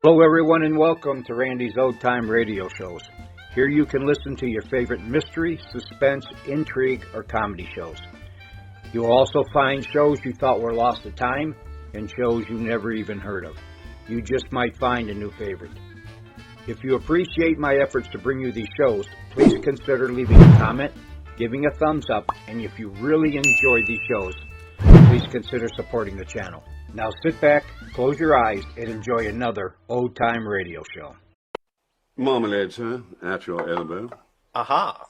Hello everyone and welcome to Randy's Old Time Radio Shows. Here you can listen to your favorite mystery, suspense, intrigue, or comedy shows. You'll also find shows you thought were lost to time and shows you never even heard of. You just might find a new favorite. If you appreciate my efforts to bring you these shows, please consider leaving a comment, giving a thumbs up, and if you really enjoy these shows, please consider supporting the channel. Now sit back, close your eyes, and enjoy another old-time radio show. Marmalade, sir, at your elbow. Aha.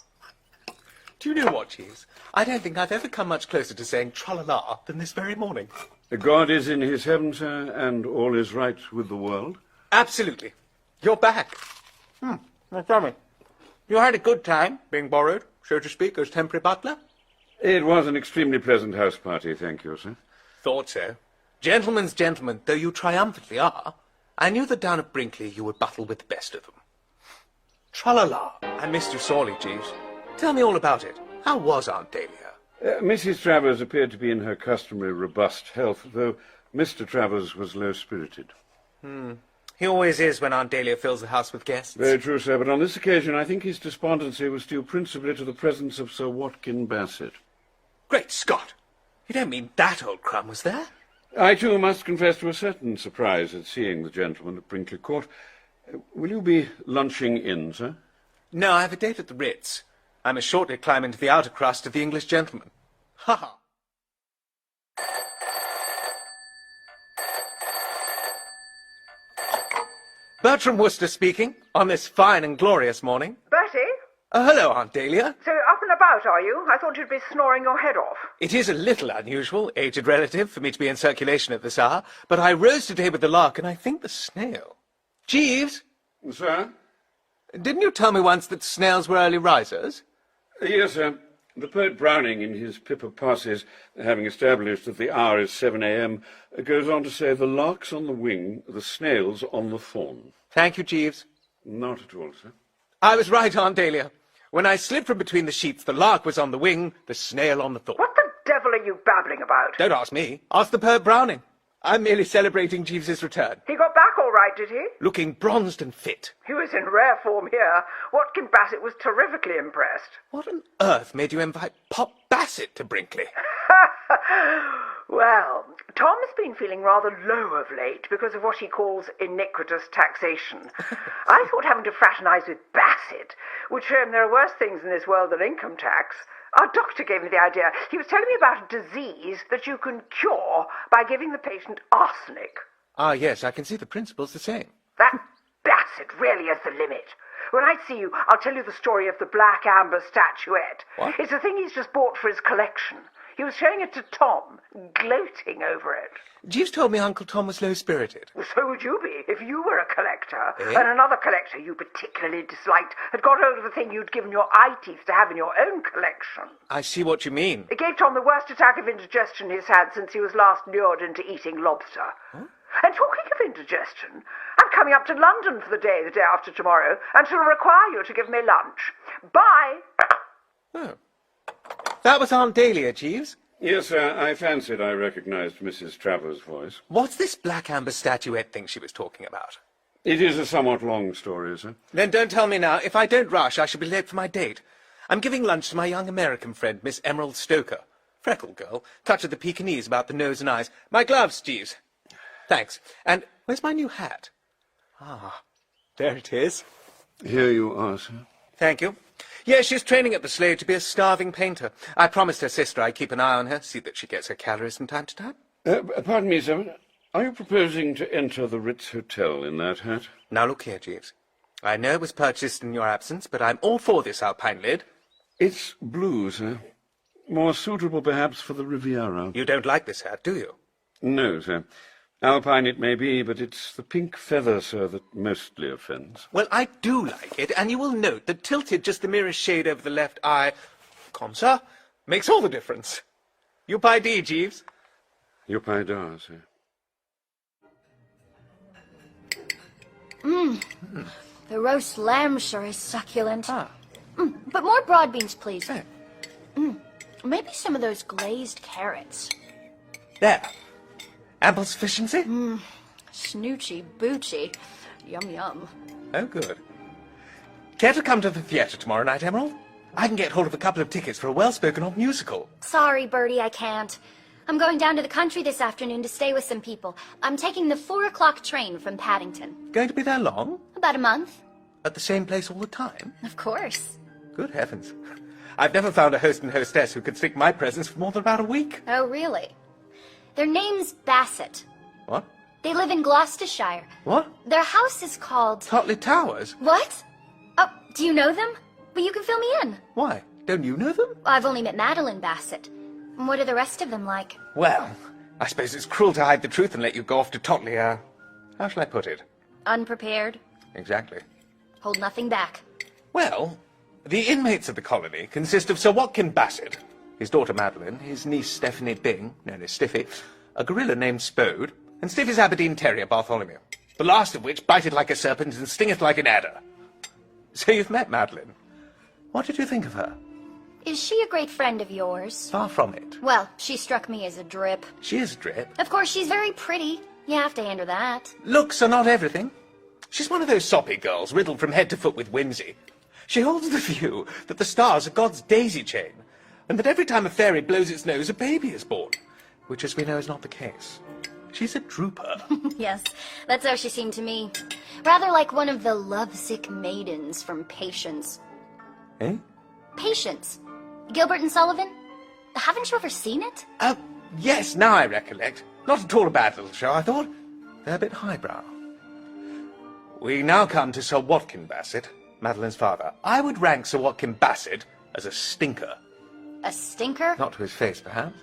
Do you know what, Jeeves? I don't think I've ever come much closer to saying tra-la-la than this very morning. God is in his heaven, sir, and all is right with the world. Absolutely. You're back. Now tell me, you had a good time being borrowed, so to speak, as temporary butler? It was an extremely pleasant house party, thank you, sir. Thought so. Gentlemen's gentlemen, though you triumphantly are, I knew that down at Brinkley you would battle with the best of them. Tra-la-la. I missed you sorely, Jeeves. Tell me all about it. How was Aunt Dahlia? Mrs. Travers appeared to be in her customary robust health, though Mr. Travers was low-spirited. He always is when Aunt Dahlia fills the house with guests. Very true, sir, but on this occasion I think his despondency was due principally to the presence of Sir Watkin Bassett. Great Scott! You don't mean that old crumb was there? I, too, must confess to a certain surprise at seeing the gentleman at Brinkley Court. Will you be lunching in, sir? No, I have a date at the Ritz. I must shortly climb into the outer crust of the English gentleman. Ha ha! Bertram Worcester speaking, on this fine and glorious morning. Bertie? Hello, Aunt Dahlia. So up and about, are you? I thought you'd be snoring your head off. It is a little unusual, aged relative, for me to be in circulation at this hour, but I rose today with the lark, and I think the snail. Jeeves, Sir? didn't you tell me once that snails were early risers? Yes, sir. The poet Browning, in his Pippa Passes, having established that the hour is 7 a.m., goes on to say, the lark's on the wing, the snail's on the thorn. Thank you, Jeeves. Not at all, sir. I was right, Aunt Dahlia. When I slid from between the sheets, the lark was on the wing, the snail on the thorn. What the devil are you babbling about? Don't ask me. Ask the poet Browning. I'm merely celebrating Jeeves's return. He got back all right, did he? Looking bronzed and fit. He was in rare form here. Watkin Bassett was terrifically impressed. What on earth made you invite Pop Bassett to Brinkley? Well, Tom's been feeling rather low of late because of what he calls iniquitous taxation. I thought having to fraternise with Bassett would show him there are worse things in this world than income tax. Our doctor gave me the idea. He was telling me about a disease that you can cure by giving the patient arsenic. Ah, yes, I can see the principle's the same. That Bassett really is the limit. When I see you, I'll tell you the story of the black amber statuette. What? It's a thing he's just bought for his collection. He was showing it to Tom, gloating over it. Jeeves told me Uncle Tom was low-spirited. Well, so would you be if you were a collector, Eh? and another collector you particularly disliked had got hold of the thing you'd given your eye teeth to have in your own collection. I see what you mean. It gave Tom the worst attack of indigestion he's had since he was last lured into eating lobster. Huh? And talking of indigestion, I'm coming up to London for the day after tomorrow, and shall require you to give me lunch. Bye! Oh. That was Aunt Dahlia, Jeeves. Yes, sir, I fancied I recognised Mrs. Travers' voice. What's this black amber statuette thing she was talking about? It is a somewhat long story, sir. Then don't tell me now. If I don't rush, I shall be late for my date. I'm giving lunch to my young American friend, Miss Emerald Stoker. Freckled girl, touch of the Pekingese about the nose and eyes. My gloves, Jeeves. Thanks. And where's my new hat? Ah, there it is. Here you are, sir. Thank you. Yes, she's training at the Slade to be a starving painter. I promised her sister I'd keep an eye on her, see that she gets her calories from time to time. Pardon me, sir. Are you proposing to enter the Ritz Hotel in that hat? Now look here, Jeeves. I know it was purchased in your absence, but I'm all for this alpine lid. It's blue, sir. More suitable, perhaps, for the Riviera. You don't like this hat, do you? No, sir. Alpine it may be, but it's the pink feather, sir, that mostly offends. Well, I do like it, and you will note that tilted just the merest shade over the left eye, comme ça, makes all the difference. You pie D, Jeeves. You pie da, sir. The roast lamb sure is succulent. But more broad beans, please. Maybe some of those glazed carrots. There. Ample sufficiency? Snoochy boochy. Yum, yum. Oh, good. Care to come to the theatre tomorrow night, Emerald? I can get hold of a couple of tickets for a well-spoken-of musical. Sorry, Bertie, I can't. I'm going down to the country this afternoon to stay with some people. I'm taking the 4 o'clock train from Paddington. Going to be there long? About a month. At the same place all the time? Of course. Good heavens. I've never found a host and hostess who could stick my presence for more than about a week. Oh, really? Their name's Bassett. What? They live in Gloucestershire. What? Their house is called... Tottley Towers? What? Oh, do you know them? Well, you can fill me in. Why? Don't you know them? I've only met Madeline Bassett. What are the rest of them like? Well, I suppose it's cruel to hide the truth and let you go off to Tottley, how shall I put it? Unprepared. Exactly. Hold nothing back. Well, the inmates of the colony consist of Sir Watkin Bassett, his daughter Madeline, his niece Stephanie Byng, known as Stiffy, a gorilla named Spode, and Stiffy's Aberdeen Terrier Bartholomew, the last of which biteth like a serpent and stingeth like an adder. So you've met Madeline. What did you think of her? Is she a great friend of yours? Far from it. Well, she struck me as a drip. She is a drip. Of course, she's very pretty. You have to hand her that. Looks are not everything. She's one of those soppy girls, riddled from head to foot with whimsy. She holds the view that the stars are God's daisy chain, and that every time a fairy blows its nose, a baby is born, which, as we know, is not the case. She's a drooper. Yes, that's how she seemed to me. Rather like one of the lovesick maidens from Patience. Eh? Patience. Gilbert and Sullivan? Haven't you ever seen it? Yes, now I recollect. Not at all a bad little show, I thought. They're a bit highbrow. We now come to Sir Watkin Bassett, Madeline's father. I would rank Sir Watkin Bassett as a stinker. A stinker? Not to his face, perhaps.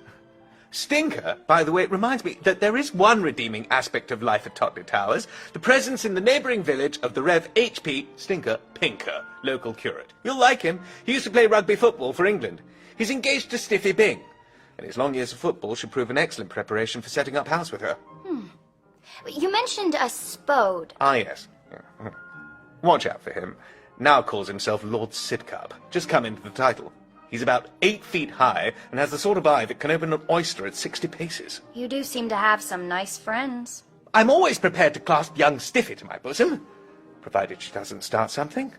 Stinker, by the way, it reminds me that there is one redeeming aspect of life at Tottley Towers, the presence in the neighbouring village of the Rev. H.P. Stinker Pinker, local curate. You'll like him. He used to play rugby football for England. He's engaged to Stiffy Byng, and his long years of football should prove an excellent preparation for setting up house with her. You mentioned a Spode. Ah, yes. Watch out for him. Now calls himself Lord Sidcup. Just come into the title. He's about 8 feet high and has the sort of eye that can open an oyster at 60 paces. You do seem to have some nice friends. I'm always prepared to clasp young Stiffy to my bosom, provided she doesn't start something.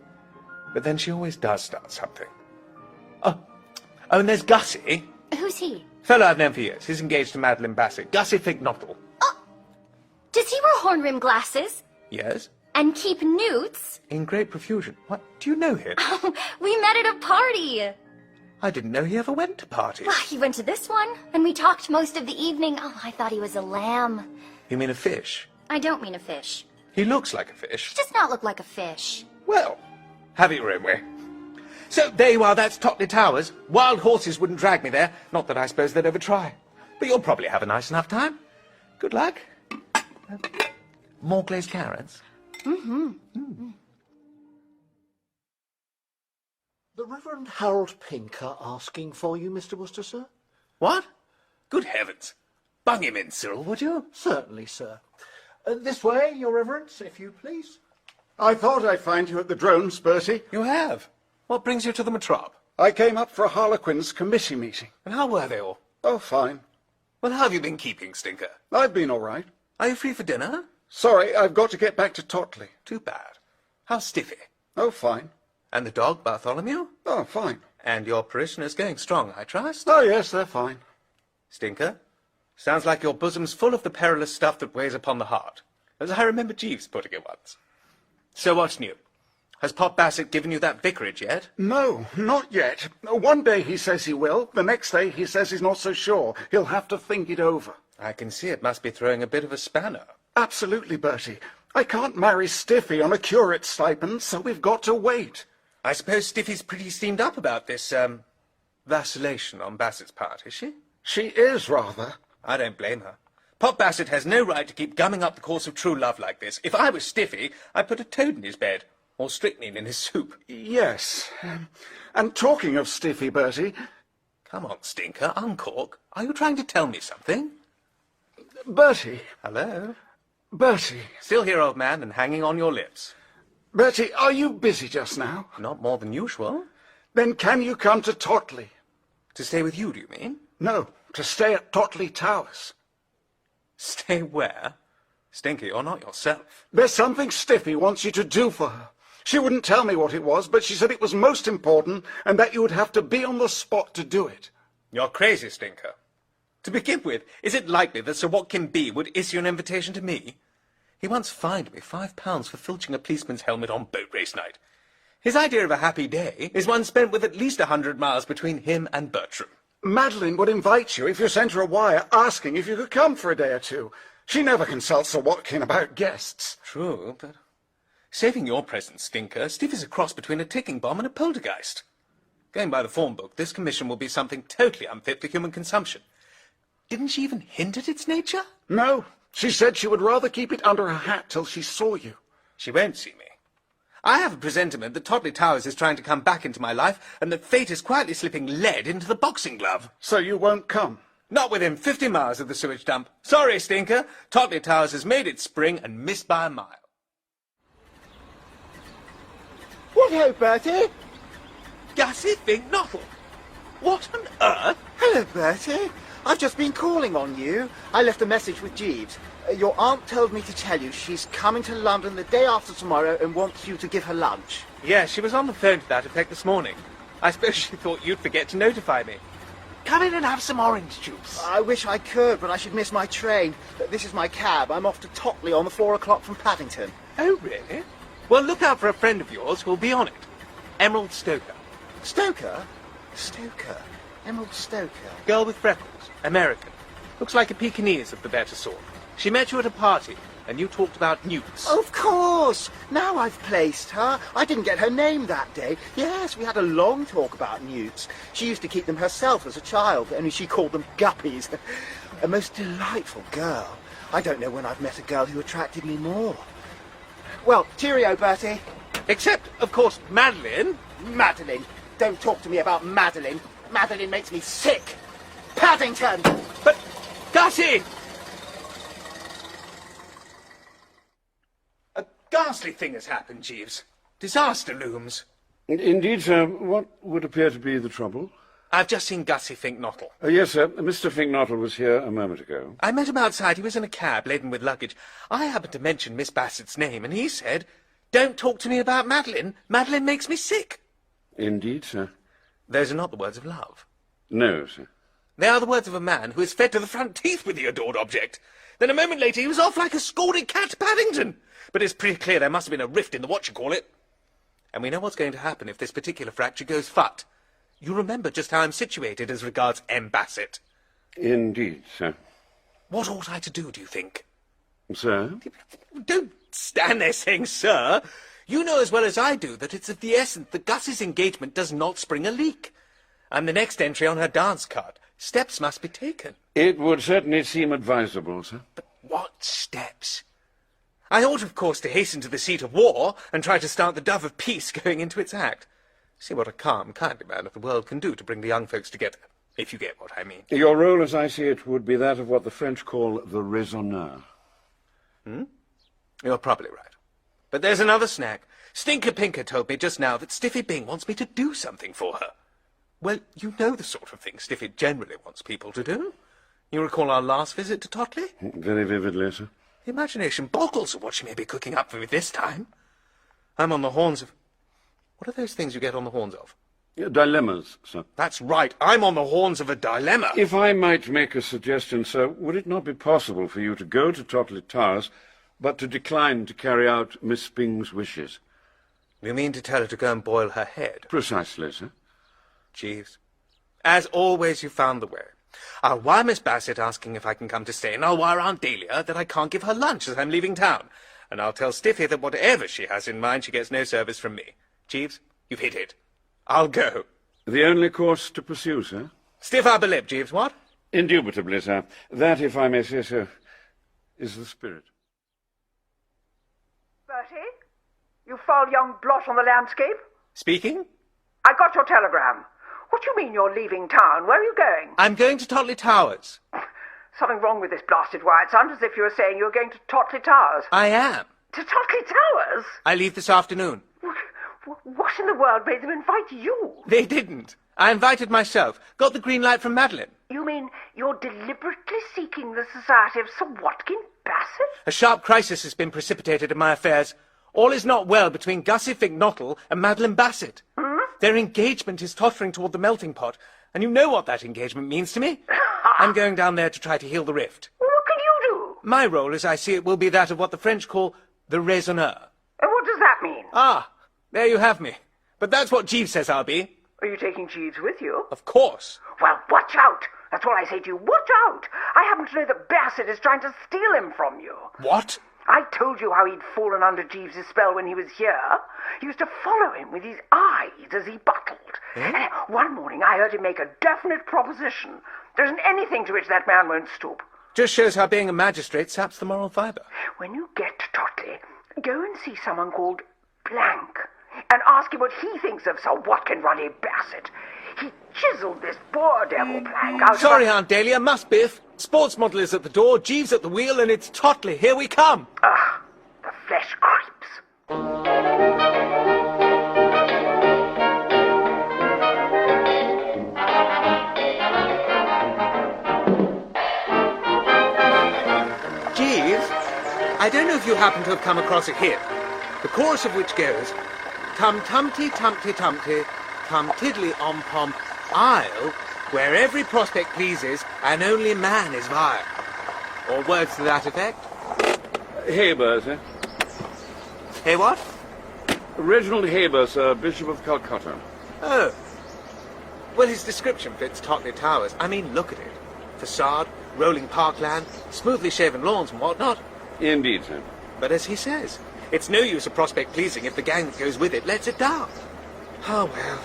But then she always does start something. Oh, and there's Gussie. Who's he? Fellow I've known for years. He's engaged to Madeline Bassett. Gussie Fignottle. Does he wear horn-rimmed glasses? Yes? And keep newts? In great profusion. What? Do you know him? We met at a party. I didn't know he ever went to parties. Well, he went to this one, and we talked most of the evening. Oh, I thought he was a lamb. You mean a fish? I don't mean a fish. He looks like a fish. He does not look like a fish. Well, have it your own way. So, there you are, that's Tottley Towers. Wild horses wouldn't drag me there. Not that I suppose they'd ever try. But you'll probably have a nice enough time. Good luck. More glazed carrots? Mm-hmm. The Reverend Harold Pinker asking for you, Mr. Worcester, sir? What? Good heavens. Bung him in, Cyril, would you? Certainly, sir. This way, your reverence, if you please. I thought I'd find you at the drones, Bertie. You have. What brings you to the Metrop? I came up for a Harlequins committee meeting. And how were they all? Oh, fine. Well, how have you been keeping, Stinker? I've been all right. Are you free for dinner? Sorry, I've got to get back to Tottley. Too bad. How's Stiffy? Oh, fine. And the dog, Bartholomew? Oh, fine. And your parishioners going strong, I trust? Oh, yes, they're fine. Stinker, sounds like your bosom's full of the perilous stuff that weighs upon the heart, as I remember Jeeves putting it once. So what's new? Has Pop Bassett given you that vicarage yet? No, not yet. One day he says he will. The next day he says he's not so sure. He'll have to think it over. I can see it must be throwing a bit of a spanner. Absolutely, Bertie. I can't marry Stiffy on a curate's stipend, so we've got to wait. I suppose Stiffy's pretty steamed up about this, vacillation on Bassett's part, is she? She is, rather. I don't blame her. Pop Bassett has no right to keep gumming up the course of true love like this. If I was Stiffy, I'd put a toad in his bed, or strychnine in his soup. Yes. And talking of Stiffy, Bertie... Come on, Stinker, uncork. Are you trying to tell me something? Bertie. Hello? Bertie. Still here, old man, and hanging on your lips. Bertie, are you busy just now? Not more than usual. Then can you come to Tottley? To stay with you, do you mean? No, to stay at Tottley Towers. Stay where? Stinker, you're not yourself. There's something Stiffy wants you to do for her. She wouldn't tell me what it was, but she said it was most important and that you would have to be on the spot to do it. You're crazy, Stinker. To begin with, is it likely that Sir Watkin B would issue an invitation to me? He once fined me £5 for filching a policeman's helmet on boat race night. His idea of a happy day is one spent with at least 100 miles between him and Bertram. Madeline would invite you if you sent her a wire asking if you could come for a day or two. She never consults Sir Watkin about guests. True, but saving your presence, Stinker, Steve is a cross between a ticking bomb and a poltergeist. Going by the form book, this commission will be something totally unfit for human consumption. Didn't she even hint at its nature? No, she said she would rather keep it under her hat till she saw you. She won't see me. I have a presentiment that Tottley Towers is trying to come back into my life and that fate is quietly slipping lead into the boxing glove. So you won't come? Not within 50 miles of the sewage dump. Sorry, Stinker. Tottley Towers has made its spring and missed by a mile. What ho, Bertie? Gussie Fink Nottle. What on earth? Hello, Bertie. I've just been calling on you. I left a message with Jeeves. Your aunt told me to tell you she's coming to London the day after tomorrow and wants you to give her lunch. Yeah, she was on the phone to that effect this morning. I suppose she thought you'd forget to notify me. Come in and have some orange juice. I wish I could, but I should miss my train. This is my cab. I'm off to Tottley on the 4 o'clock from Paddington. Oh, really? Well, look out for a friend of yours who'll be on it. Emerald Stoker. Stoker? Stoker? Emerald Stoker? Girl with freckles. American. Looks like a Pekingese of the better sort. She met you at a party, and you talked about newts. Of course! Now I've placed her. I didn't get her name that day. Yes, we had a long talk about newts. She used to keep them herself as a child, only she called them guppies. A most delightful girl. I don't know when I've met a girl who attracted me more. Well, cheerio, Bertie. Except, of course, Madeline. Madeline. Don't talk to me about Madeline. Madeline makes me sick. Paddington! But, Gussie! A ghastly thing has happened, Jeeves. Disaster looms. Indeed, sir. What would appear to be the trouble? I've just seen Gussie Fink Nottle. Yes, sir. Mr. Fink Nottle was here a moment ago. I met him outside. He was in a cab laden with luggage. I happened to mention Miss Bassets' name, and he said, "Don't talk to me about Madeline. Madeline makes me sick." Indeed, sir. Those are not the words of love. No, sir. They are the words of a man who is fed to the front teeth with the adored object. Then a moment later he was off like a scalded cat to Paddington. But it's pretty clear there must have been a rift in the what-you-call-it. And we know what's going to happen if this particular fracture goes fut. You remember just how I'm situated as regards M. Bassett. Indeed, sir. What ought I to do, do you think? Sir? Don't stand there saying, sir. You know as well as I do that it's of the essence that Gussie's engagement does not spring a leak. I'm the next entry on her dance card. Steps must be taken. It would certainly seem advisable, sir. But what steps? I ought, of course, to hasten to the seat of war and try to start the dove of peace going into its act. See what a calm, kindly man of the world can do to bring the young folks together, if you get what I mean. Your role, as I see it, would be that of what the French call the raisonneur. You're probably right. But there's another snag. Stinker Pinker told me just now that Stiffy Bing wants me to do something for her. Well, you know the sort of thing Stiffy generally wants people to do. You recall our last visit to Tottley? Very vividly, sir. The imagination boggles at what she may be cooking up for me this time. I'm on the horns of... What are those things you get on the horns of? Dilemmas, sir. That's right. I'm on the horns of a dilemma. If I might make a suggestion, sir, would it not be possible for you to go to Tottley Towers, but to decline to carry out Miss Bing's wishes? You mean to tell her to go and boil her head? Precisely, sir. Jeeves, as always, you found the way. I'll wire Miss Bassett asking if I can come to stay, and I'll wire Aunt Delia that I can't give her lunch as I'm leaving town. And I'll tell Stiffy that whatever she has in mind, she gets no service from me. Jeeves, you've hit it. I'll go. The only course to pursue, sir? Stiff upper lip, Jeeves, what? Indubitably, sir. That, if I may say so, is the spirit. Bertie? You foul young blot on the landscape? Speaking? I got your telegram. What do you mean you're leaving town? Where are you going? I'm going to Tottley Towers. Something wrong with this blasted wire. It sounds as if you were saying you were going to Tottley Towers. I am. To Tottley Towers? I leave this afternoon. What in the world made them invite you? They didn't. I invited myself. Got the green light from Madeline. You mean you're deliberately seeking the society of Sir Watkin Bassett? A sharp crisis has been precipitated in my affairs. All is not well between Gussie Fink-Nottle and Madeline Bassett. Their engagement is tottering toward the melting pot, and you know what that engagement means to me. I'm going down there to try to heal the rift. What can you do? My role, as I see it, will be that of what the French call the raisonneur. And what does that mean? Ah, there you have me. But that's what Jeeves says I'll be. Are you taking Jeeves with you? Of course. Well, watch out! That's all I say to you. Watch out! I happen to know that Bassett is trying to steal him from you. What? I told you how he'd fallen under Jeeves' spell when he was here. He used to follow him with his eyes as he buttled. And one morning I heard him make a definite proposition. There isn't anything to which that man won't stoop. Just shows how being a magistrate saps the moral fibre. When you get to Tottley, go and see someone called Blank and ask him what he thinks of Sir Watkin Ruddy Bassett. He chiselled this poor devil Blank out Sorry, of... Aunt Dahlia, must biff. Sports model is at the door, Jeeves at the wheel, and it's Tottley. Here we come. Ah, the flesh creeps. Jeeves, I don't know if you happen to have come across it here. The chorus of which goes, tum-tumty, tumty-tumty, tum-tiddly om-pom, I'll, where every prospect pleases, and only man is vile. Or words to that effect. Hey, Bertie. Hey, what? Reginald Haber, Sir Bishop of Calcutta. Oh. Well, his description fits Tottley Towers. I mean, look at it. Facade, rolling parkland, smoothly shaven lawns and whatnot. Indeed, sir. But as he says, it's no use a prospect pleasing if the gang that goes with it lets it down. Oh, well.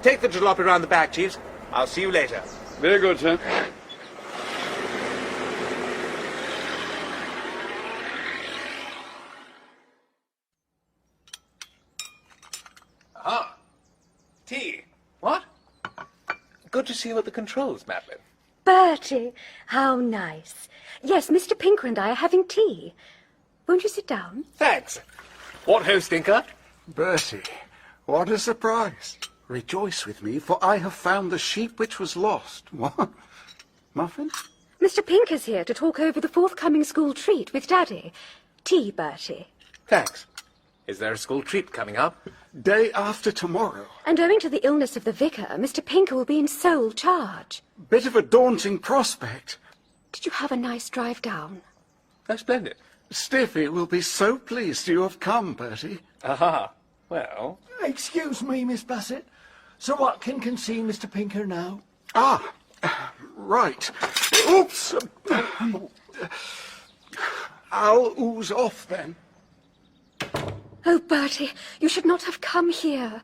Take the jalopy round the back, Jeeves. I'll see you later. Very good, sir. Ah. Tea. What? Good to see you at the controls, Madeline. Bertie, how nice. Yes, Mr. Pinker and I are having tea. Won't you sit down? Thanks. What ho, Stinker? Bertie, what a surprise. Rejoice with me, for I have found the sheep which was lost. What? Muffin? Mr. Pinker's here to talk over the forthcoming school treat with Daddy. Tea, Bertie. Thanks. Is there a school treat coming up? Day after tomorrow. And owing to the illness of the vicar, Mr. Pinker will be in sole charge. Bit of a daunting prospect. Did you have a nice drive down? Oh, splendid. Stiffy will be so pleased you have come, Bertie. Aha. Well... Excuse me, Miss Bassett. Sir Watkin can see Mr. Pinker now. Ah, right. Oops. I'll ooze off then. Oh, Bertie, you should not have come here.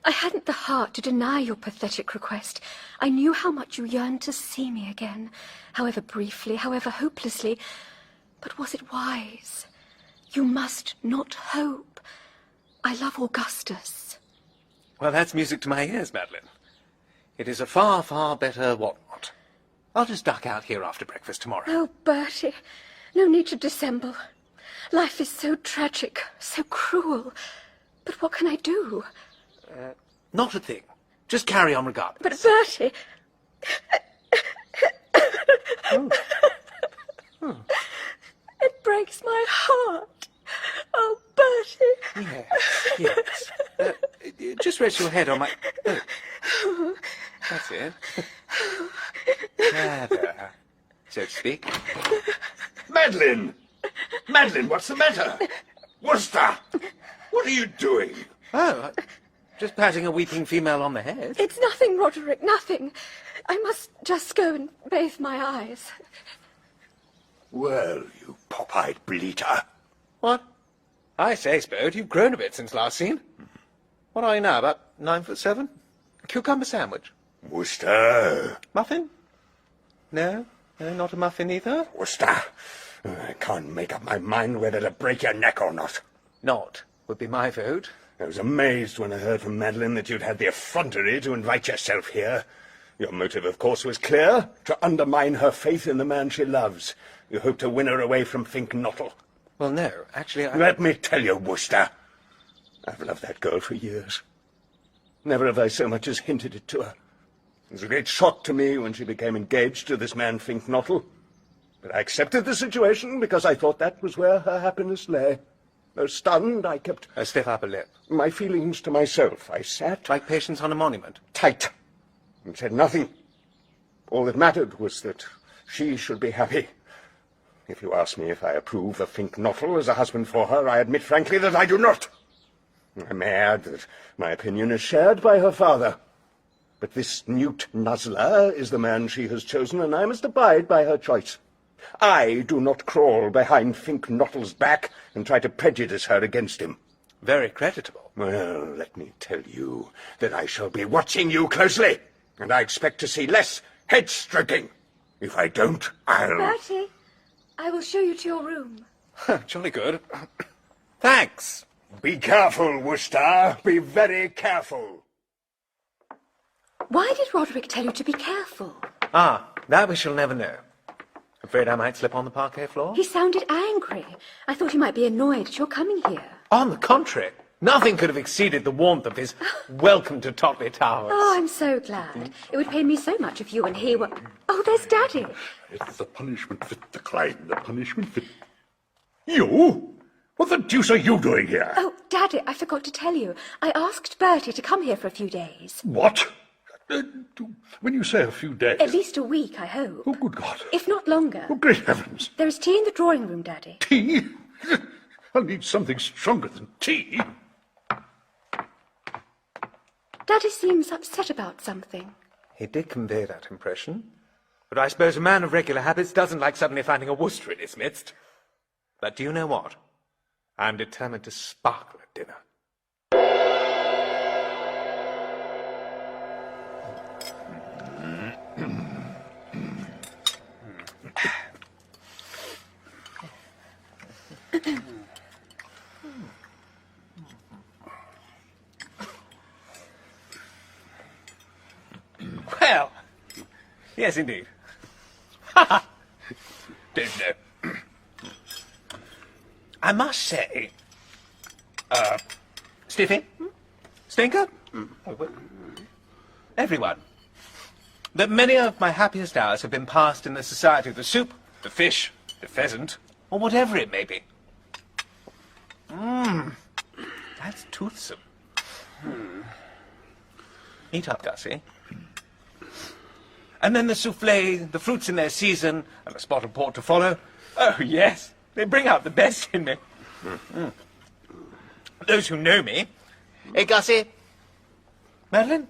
I hadn't the heart to deny your pathetic request. I knew how much you yearned to see me again, however briefly, however hopelessly. But was it wise? You must not hope. I love Augustus. Well, that's music to my ears, Madeline. It is a far, far better what-not. I'll just duck out here after breakfast tomorrow. Oh, Bertie, no need to dissemble. Life is so tragic, so cruel. But what can I do? Not a thing. Just carry on regardless. But Bertie... It breaks my heart. Oh, Bertie. Yes. Just rest your head on my... Oh. That's it. There, so to speak. Madeline! Madeline, what's the matter? Worcester! What are you doing? Oh, just patting a weeping female on the head. It's nothing, Roderick, nothing. I must just go and bathe my eyes. Well, you pop-eyed bleater. What? I say, Spode, you've grown a bit since last seen. What are you now, about 9'7"? A cucumber sandwich? Worcester! Muffin? No? No, not a muffin either? Worcester! I can't make up my mind whether to break your neck or not. Not would be my vote. I was amazed when I heard from Madeline that you'd had the effrontery to invite yourself here. Your motive, of course, was clear, to undermine her faith in the man she loves. You hope to win her away from Fink-Nottle. Well, no, actually, Let me tell you, Worcester, I've loved that girl for years. Never have I so much as hinted it to her. It was a great shock to me when she became engaged to this man Fink-Nottle. But I accepted the situation because I thought that was where her happiness lay. Though stunned, I kept A stiff upper lip. my feelings to myself. I sat Like patience on a monument. tight and said nothing. All that mattered was that she should be happy. If you ask me if I approve of Fink Knottle as a husband for her, I admit frankly that I do not. I may add that my opinion is shared by her father. But this Newt Nuzzler is the man she has chosen, and I must abide by her choice. I do not crawl behind Fink Knottle's back and try to prejudice her against him. Very creditable. Well, let me tell you that I shall be watching you closely, and I expect to see less head-stroking. If I don't, I'll... Bertie, I will show you to your room. Jolly good. Thanks. Be careful, Worcester. Be very careful. Why did Roderick tell you to be careful? Ah, that we shall never know. Afraid I might slip on the parquet floor? He sounded angry. I thought he might be annoyed at your coming here. On the contrary, nothing could have exceeded the warmth of his welcome to Tottley Towers. Oh, I'm so glad. It would pain me so much if you and he were... Oh, there's Daddy. It's the punishment fit the crime, the punishment fit... You? What the deuce are you doing here? Oh, Daddy, I forgot to tell you. I asked Bertie to come here for a few days. What? When you say a few days... At least a week, I hope. Oh, good God. If not longer. Oh, great heavens. There is tea in the drawing room, Daddy. Tea? I'll need something stronger than tea. Daddy seems upset about something. He did convey that impression. But I suppose a man of regular habits doesn't like suddenly finding a Worcester in his midst. But do you know what? I'm determined to sparkle at dinner. Well, yes, indeed. Don't know. I must say, Stiffy, Stinker, everyone, that many of my happiest hours have been passed in the society of the soup, the fish, the pheasant, or whatever it may be. That's toothsome. Eat up, Gussie. And then the soufflé, the fruits in their season, and a spot of port to follow. Oh, yes, they bring out the best in me. Those who know me... Hey, Gussie. Madeline?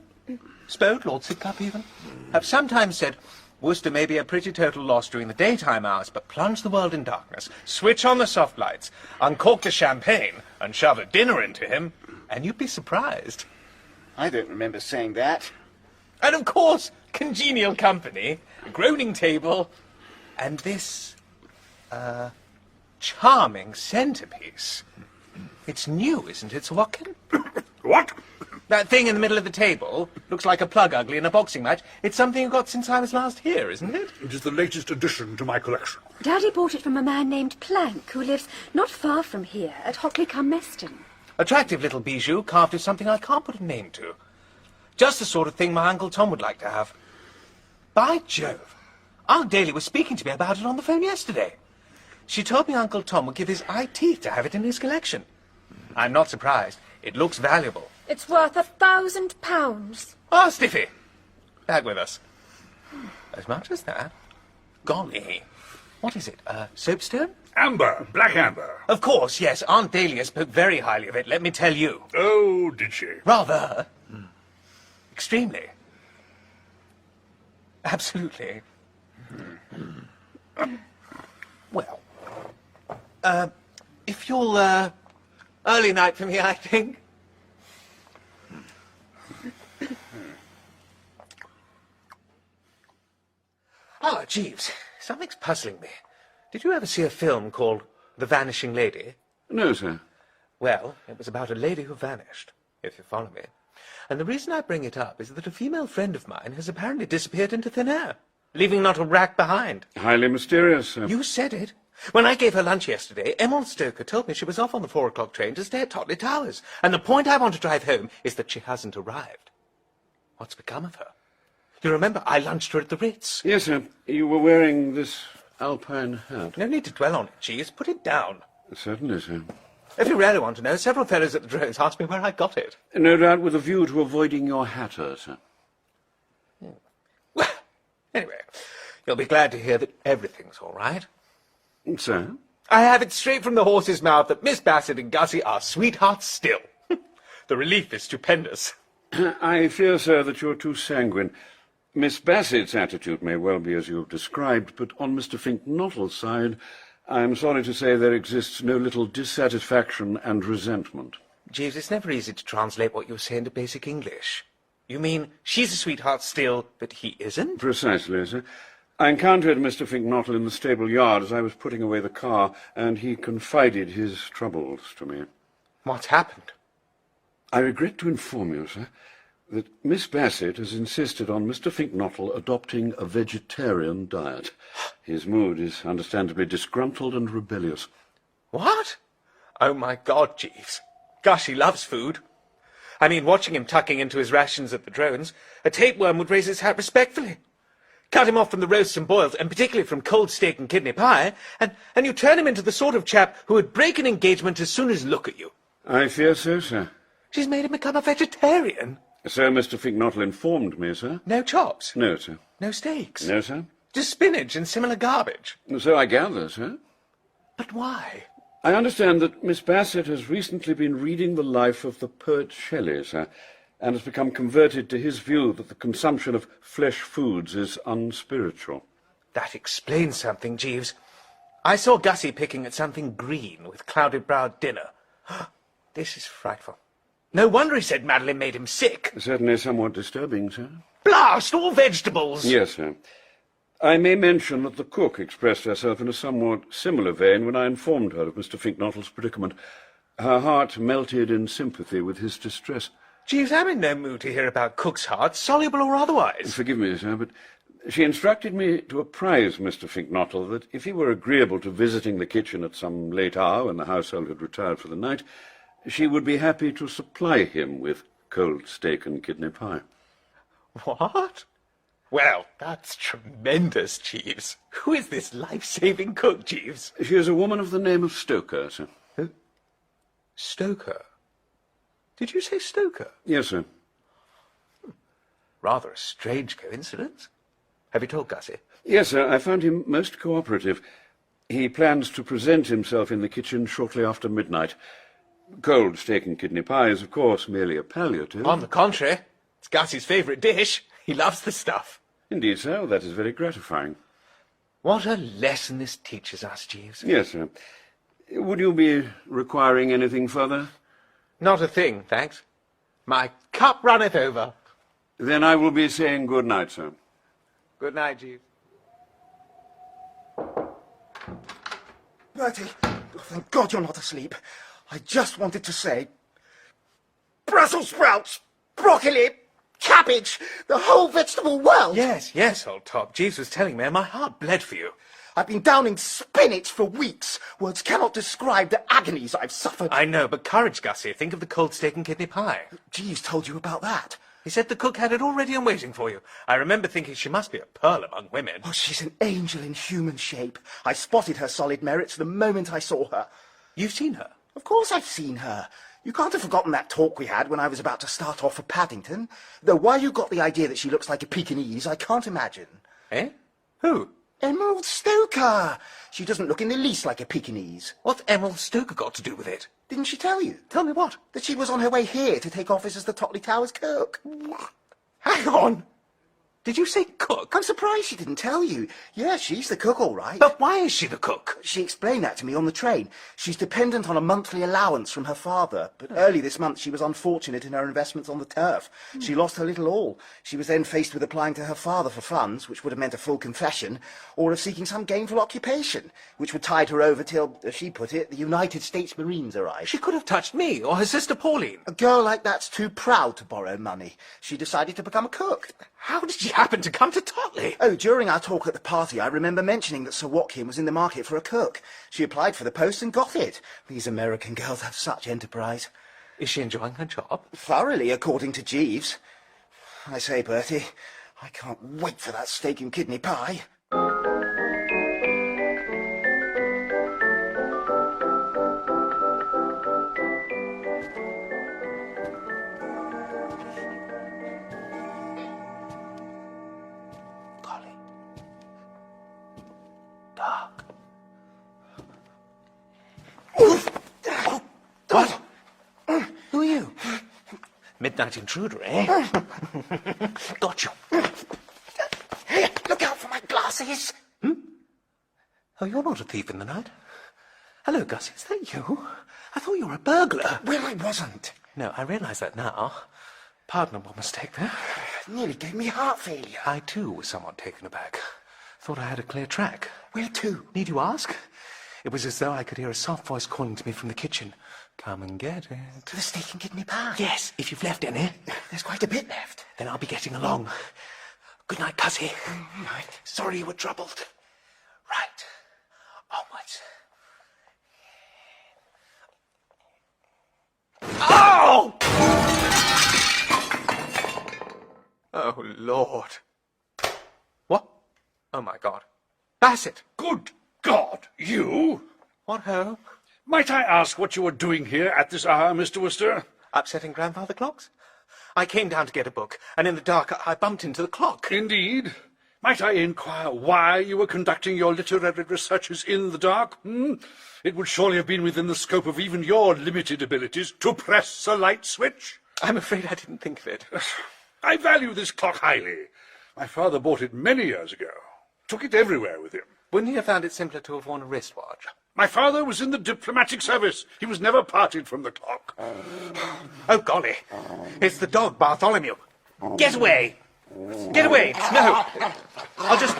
Spode, Lord Sidcup even, have sometimes said, Worcester may be a pretty total loss during the daytime hours, but plunge the world in darkness, switch on the soft lights, uncork the champagne, and shove a dinner into him, and you'd be surprised. I don't remember saying that. And of course, congenial company, a groaning table, and this, charming centerpiece. It's new, isn't it, Sir Watkin? What? That thing in the middle of the table looks like a plug ugly in a boxing match. It's something you got since I was last here, isn't it? It is the latest addition to my collection. Daddy bought it from a man named Plank, who lives not far from here, at Hockley-cum-Meston. Attractive little bijou carved of something I can't put a name to. Just the sort of thing my Uncle Tom would like to have. By Jove, Aunt Daly was speaking to me about it on the phone yesterday. She told me Uncle Tom would give his eye teeth to have it in his collection. I'm not surprised. It looks valuable. It's worth £1,000. Ah, Stiffy, back with us. As much as that? Golly. What is it, soapstone? Amber, black amber. Of course, yes. Aunt Dahlia spoke very highly of it, let me tell you. Oh, did she? Rather. Extremely. Absolutely. Well, if you'll, early night for me, I think. Ah, Jeeves, something's puzzling me. Did you ever see a film called The Vanishing Lady? No, sir. Well, it was about a lady who vanished, if you follow me. And the reason I bring it up is that a female friend of mine has apparently disappeared into thin air, leaving not a rack behind. Highly mysterious, sir. You said it. When I gave her lunch yesterday, Emerald Stoker told me she was off on the 4 o'clock train to stay at Tottley Towers. And the point I want to drive home is that she hasn't arrived. What's become of her? You remember I lunched her at the Ritz? Yes, sir. You were wearing this alpine hat. No need to dwell on it, Jeeves. Put it down. Certainly, sir. If you really want to know, several fellows at the drones asked me where I got it. No doubt with a view to avoiding your hatter, sir. Well, anyway, you'll be glad to hear that everything's all right. Sir? I have it straight from the horse's mouth that Miss Bassett and Gussie are sweethearts still. The relief is stupendous. I fear, sir, that you're too sanguine. Miss Bassett's attitude may well be as you have described, but on Mr. Fink-Nottle's side, I am sorry to say there exists no little dissatisfaction and resentment. Jeeves, it's never easy to translate what you say into basic English. You mean she's a sweetheart still, but he isn't? Precisely, sir. I encountered Mr. Fink-Nottle in the stable yard as I was putting away the car, and he confided his troubles to me. What's happened? I regret to inform you, sir, that Miss Bassett has insisted on Mr. Fink-Nottle adopting a vegetarian diet. His mood is understandably disgruntled and rebellious. What? Oh, my God, Jeeves. Gosh, he loves food. I mean, watching him tucking into his rations at the drones, a tapeworm would raise his hat respectfully. Cut him off from the roasts and boils, and particularly from cold steak and kidney pie, and you turn him into the sort of chap who would break an engagement as soon as look at you. I fear so, sir. She's made him become a vegetarian. So Mr. Fink-Nottle informed me, sir. No chops? No, sir. No steaks? No, sir. Just spinach and similar garbage? So I gather, sir. But why? I understand that Miss Bassett has recently been reading the life of the poet Shelley, sir, and has become converted to his view that the consumption of flesh foods is unspiritual. That explains something, Jeeves. I saw Gussie picking at something green with clouded-browed dinner. This is frightful. No wonder he said Madeline made him sick. Certainly somewhat disturbing, sir. Blast all vegetables! Yes, sir. I may mention that the cook expressed herself in a somewhat similar vein when I informed her of Mr. Fink-Nottle's predicament. Her heart melted in sympathy with his distress. Jeeves, I'm in no mood to hear about cook's hearts, soluble or otherwise. Forgive me, sir, but she instructed me to apprise Mr. Fink-Nottle that if he were agreeable to visiting the kitchen at some late hour when the household had retired for the night, she would be happy to supply him with cold steak and kidney pie. What? Well, that's tremendous, Jeeves. Who is this life-saving cook, Jeeves? She is a woman of the name of Stoker, sir. Who? Stoker? Did you say Stoker? Yes, sir. Rather a strange coincidence. Have you told Gussie? Yes, sir. I found him most cooperative. He plans to present himself in the kitchen shortly after midnight. Cold steak and kidney pie is, of course, merely a palliative. On the contrary, it's Gussie's favourite dish. He loves the stuff. Indeed, sir. That is very gratifying. What a lesson this teaches us, Jeeves. Yes, sir. Would you be requiring anything further? Not a thing, thanks. My cup runneth over. Then I will be saying good night, sir. Good night, Jeeves. Bertie, oh, thank God you're not asleep. I just wanted to say... Brussels sprouts, broccoli, cabbage, the whole vegetable world. Yes, old top. Jeeves was telling me and my heart bled for you. I've been downing spinach for weeks. Words cannot describe the agonies I've suffered. I know, but courage, Gussie. Think of the cold steak and kidney pie. Jeeves told you about that. He said the cook had it all ready and waiting for you. I remember thinking she must be a pearl among women. Oh, she's an angel in human shape. I spotted her solid merits the moment I saw her. You've seen her? Of course I've seen her. You can't have forgotten that talk we had when I was about to start off for Paddington. Though why you got the idea that she looks like a Pekingese, I can't imagine. Eh? Who? Emerald Stoker. She doesn't look in the least like a Pekingese. What's Emerald Stoker got to do with it? Didn't she tell you? Tell me what? That she was on her way here to take office as the Tottley Towers cook. Hang on. Did you say cook? I'm surprised she didn't tell you. Yeah, she's the cook, all right. But why is she the cook? She explained that to me on the train. She's dependent on a monthly allowance from her father. But early this month she was unfortunate in her investments on the turf. She lost her little all. She was then faced with applying to her father for funds, which would have meant a full confession, or of seeking some gainful occupation, which would tide her over till, as she put it, the United States Marines arrived. She could have touched me or her sister Pauline. A girl like that's too proud to borrow money. She decided to become a cook. How did she happen to come to Tottley? Oh, during our talk at the party, I remember mentioning that Sir Watkin was in the market for a cook. She applied for the post and got it. These American girls have such enterprise. Is she enjoying her job? Thoroughly, according to Jeeves. I say, Bertie, I can't wait for that steak and kidney pie. Midnight intruder, eh? Got you. Hey, look out for my glasses! Oh, you're not a thief in the night. Hello, Gussie, is that you? I thought you were a burglar. Well, I wasn't. No, I realise that now. Pardonable mistake there. Nearly gave me heart failure. I, too, was somewhat taken aback. Thought I had a clear track. Where to? Need you ask? It was as though I could hear a soft voice calling to me from the kitchen. Come and get it. To the steak and kidney pie? Yes, if you've left any. There's quite a bit left. Then I'll be getting along. Good night, Gussie. Right. Sorry you were troubled. Right. Onwards. Oh! Oh, Lord. What? Oh, my God. Bassett! Good God, you? What ho? Might I ask what you are doing here at this hour, Mr. Worcester? Upsetting grandfather clocks? I came down to get a book, and in the dark I bumped into the clock. Indeed. Might I inquire why you were conducting your literary researches in the dark? It would surely have been within the scope of even your limited abilities to press a light switch. I'm afraid I didn't think of it. I value this clock highly. My father bought it many years ago. Took it everywhere with him. Wouldn't he have found it simpler to have worn a wristwatch? My father was in the diplomatic service. He was never parted from the clock. Oh, golly. It's the dog, Bartholomew. Get away. Get away. No. I'll just...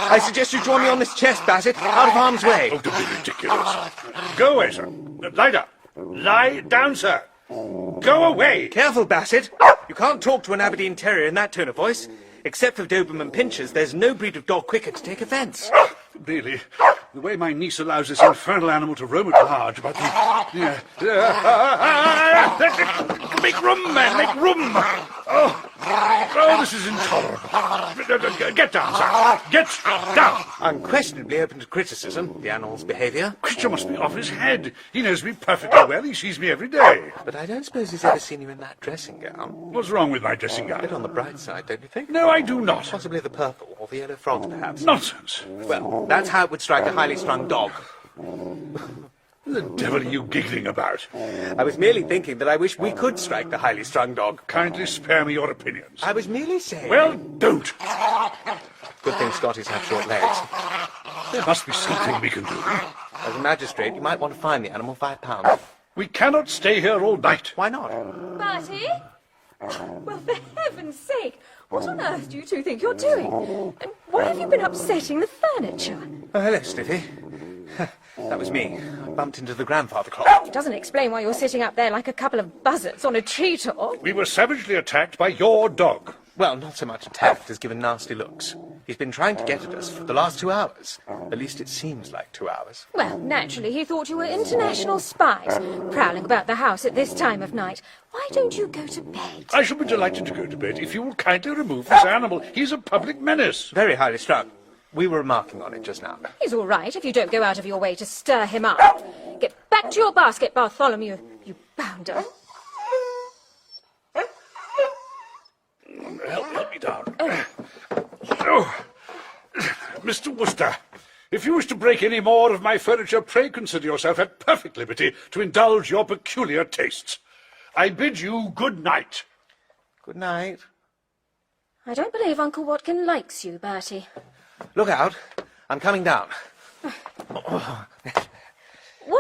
I suggest you join me on this chest, Bassett, out of harm's way. Oh, don't be ridiculous. Go away, sir. Lie down. Lie down, sir. Go away. Careful, Bassett. You can't talk to an Aberdeen Terrier in that tone of voice. Except for Doberman Pinschers, there's no breed of dog quicker to take offence. Really, the way my niece allows this infernal animal to roam at large about the... Make room, man, make room! Oh, this is intolerable. Get down, sir. Get down. Unquestionably open to criticism, the animal's behaviour. Creature must be off his head. He knows me perfectly well. He sees me every day. But I don't suppose he's ever seen you in that dressing gown. What's wrong with my dressing gown? A bit on the bright side, don't you think? No, I do not. Possibly the purple or the yellow frogs, perhaps. Nonsense. Well, that's how it would strike a highly strung dog. The devil are you giggling about? I was merely thinking that I wish we could strike the highly strung dog. Kindly spare me your opinions. I was merely saying... Well, don't. Good thing Scotties have short legs. There must be something we can do. As a magistrate, you might want to fine the animal £5. We cannot stay here all night. Why not? Bertie? Well, for heaven's sake, what on earth do you two think you're doing? And why have you been upsetting the furniture? Oh, hello, Stiffy. That was me. I bumped into the grandfather clock. It doesn't explain why you're sitting up there like a couple of buzzards on a tree top. We were savagely attacked by your dog. Well, not so much attacked as given nasty looks. He's been trying to get at us for the last 2 hours. At least it seems like 2 hours. Well, naturally, he thought you were international spies, prowling about the house at this time of night. Why don't you go to bed? I shall be delighted to go to bed if you will kindly remove this animal. He's a public menace. Very highly strung. We were remarking on it just now. He's all right if you don't go out of your way to stir him up. Get back to your basket, Bartholomew, you bounder. Help me down. Oh. Mr. Worcester, if you wish to break any more of my furniture, pray consider yourself at perfect liberty to indulge your peculiar tastes. I bid you good night. Good night. I don't believe Uncle Watkin likes you, Bertie. Look out. I'm coming down. What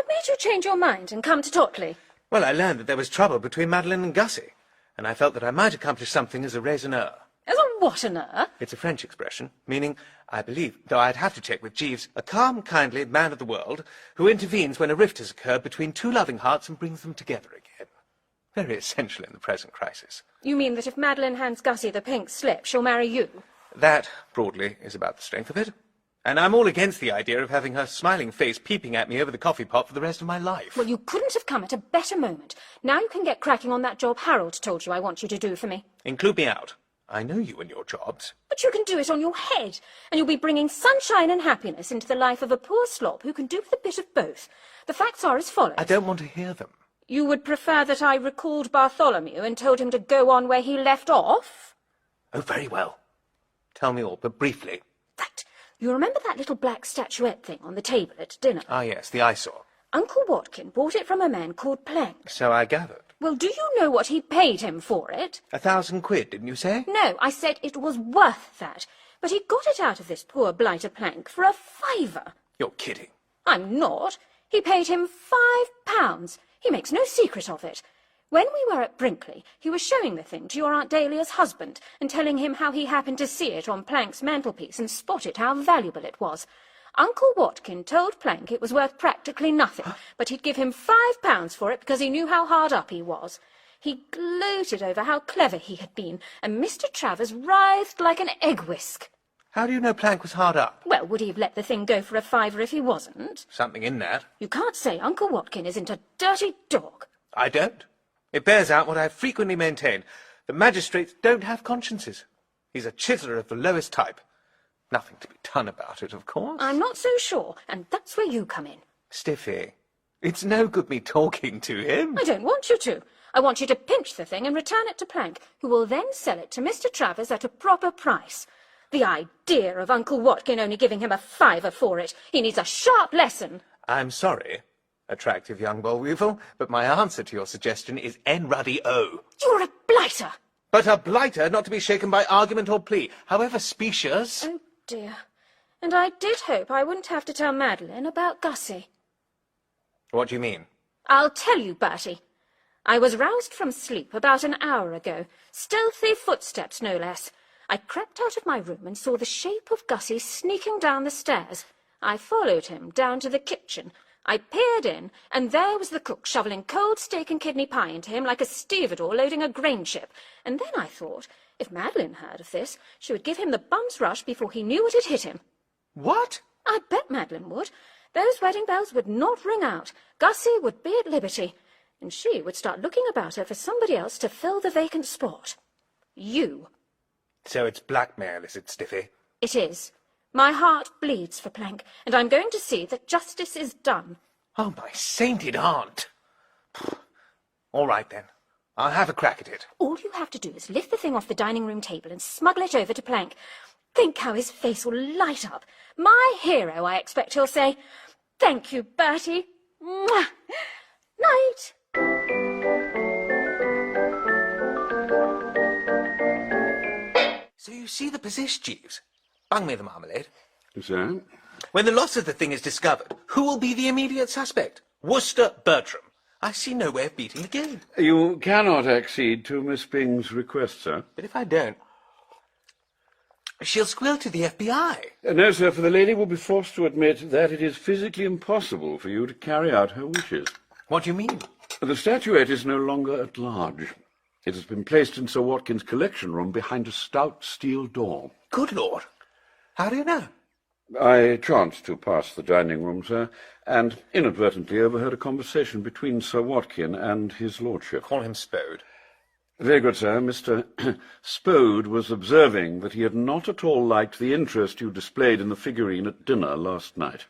made you change your mind and come to Tottley? Well, I learned that there was trouble between Madeline and Gussie, and I felt that I might accomplish something as a raisonneur. As a what-on-er? It's a French expression, meaning, I believe, though I'd have to check with Jeeves, a calm, kindly man of the world who intervenes when a rift has occurred between two loving hearts and brings them together again. Very essential in the present crisis. You mean that if Madeline hands Gussie the pink slip, she'll marry you? That, broadly, is about the strength of it. And I'm all against the idea of having her smiling face peeping at me over the coffee pot for the rest of my life. Well, you couldn't have come at a better moment. Now you can get cracking on that job Harold told you I want you to do for me. Include me out. I know you and your jobs. But you can do it on your head, and you'll be bringing sunshine and happiness into the life of a poor slop who can do with a bit of both. The facts are as follows. I don't want to hear them. You would prefer that I recalled Bartholomew and told him to go on where he left off? Oh, very well. Tell me all, but briefly. Right. You remember that little black statuette thing on the table at dinner? Ah, yes, the eyesore. Uncle Watkin bought it from a man called Plank. So I gathered. Well, do you know what he paid him for it? £1,000, didn't you say? No, I said it was worth that. But he got it out of this poor blighter Plank for a £5. You're kidding. I'm not. He paid him £5. He makes no secret of it. When we were at Brinkley, he was showing the thing to your Aunt Dahlia's husband and telling him how he happened to see it on Plank's mantelpiece and spotted how valuable it was. Uncle Watkin told Plank it was worth practically nothing, but he'd give him £5 for it because he knew how hard up he was. He gloated over how clever he had been, and Mr. Travers writhed like an egg whisk. How do you know Plank was hard up? Well, would he have let the thing go for a £5 if he wasn't? Something in that. You can't say Uncle Watkin isn't a dirty dog. I don't. It bears out what I've frequently maintained. The magistrates don't have consciences. He's a chiseler of the lowest type. Nothing to be done about it, of course. I'm not so sure, and that's where you come in. Stiffy, it's no good me talking to him. I don't want you to. I want you to pinch the thing and return it to Plank, who will then sell it to Mr. Travers at a proper price. The idea of Uncle Watkin only giving him a £5 for it. He needs a sharp lesson. I'm sorry, attractive young bollweevil, but my answer to your suggestion is N-Ruddy-O. You're a blighter. But a blighter not to be shaken by argument or plea, however specious. Oh, dear. And I did hope I wouldn't have to tell Madeline about Gussie. What do you mean? I'll tell you, Bertie. I was roused from sleep about an hour ago. Stealthy footsteps, no less. I crept out of my room and saw the shape of Gussie sneaking down the stairs. I followed him down to the kitchen. I peered in, and there was the cook shoveling cold steak and kidney pie into him like a stevedore loading a grain ship. And then I thought, if Madeline heard of this, she would give him the bum's rush before he knew it had hit him. What? I bet Madeline would. Those wedding bells would not ring out. Gussie would be at liberty, and she would start looking about her for somebody else to fill the vacant spot. You. So it's blackmail, is it, Stiffy? It is. My heart bleeds for Plank, and I'm going to see that justice is done. Oh, my sainted aunt. All right, then. I'll have a crack at it. All you have to do is lift the thing off the dining room table and smuggle it over to Plank. Think how his face will light up. My hero, I expect he'll say. Thank you, Bertie. Mwah. Night. So you see the position, Jeeves. Bung me the marmalade. So? When the loss of the thing is discovered, who will be the immediate suspect? Worcester Bertram. I see no way of beating the game. You cannot accede to Miss Bing's request, sir. But if I don't, she'll squeal to the FBI. No, sir, for the lady will be forced to admit that it is physically impossible for you to carry out her wishes. What do you mean? The statuette is no longer at large. It has been placed in Sir Watkin's collection room behind a stout steel door. Good Lord. How do you know? I chanced to pass the dining room, sir, and inadvertently overheard a conversation between Sir Watkin and his lordship. Call him Spode. Very good, sir. Mr. Spode was observing that he had not at all liked the interest you displayed in the figurine at dinner last night.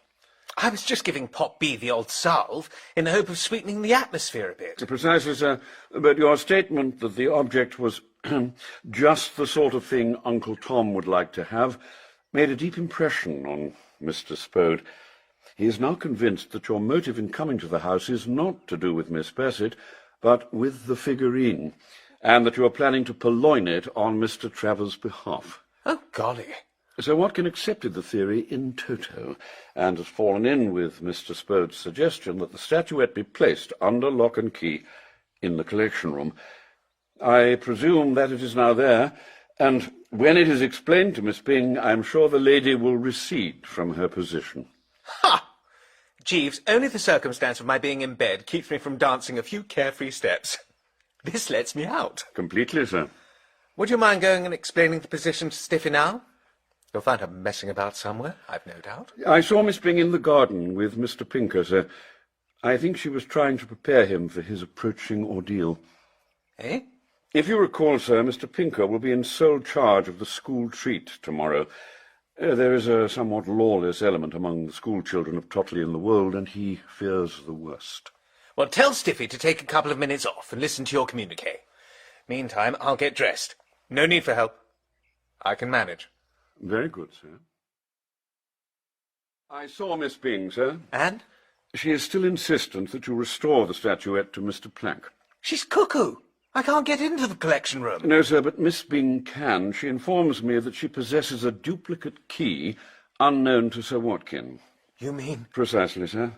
I was just giving Pop B the old salve in the hope of sweetening the atmosphere a bit. Precisely, sir. But your statement that the object was just the sort of thing Uncle Tom would like to have made a deep impression on Mr. Spode. He is now convinced that your motive in coming to the house is not to do with Miss Bassett, but with the figurine, and that you are planning to purloin it on Mr. Travers' behalf. Oh, golly. Sir Watkin accepted the theory in toto, and has fallen in with Mr. Spode's suggestion that the statuette be placed under lock and key in the collection room. I presume that it is now there, and when it is explained to Miss Bing, I am sure the lady will recede from her position. Ha! Jeeves, only the circumstance of my being in bed keeps me from dancing a few carefree steps. This lets me out. Completely, sir. Would you mind going and explaining the position to Stiffy now? You'll find her messing about somewhere, I've no doubt. I saw Miss Bing in the garden with Mr. Pinker, sir. I think she was trying to prepare him for his approaching ordeal. Eh? If you recall, sir, Mr. Pinker will be in sole charge of the school treat tomorrow. There is a somewhat lawless element among the school children of Tottley and the Wold, and he fears the worst. Well, tell Stiffy to take a couple of minutes off and listen to your communique. Meantime, I'll get dressed. No need for help. I can manage. Very good, sir. I saw Miss Bing, sir. And? She is still insistent that you restore the statuette to Mr. Plank. She's cuckoo. I can't get into the collection room. No, sir, but Miss Byng can. She informs me that she possesses a duplicate key unknown to Sir Watkin. You mean? Precisely, sir.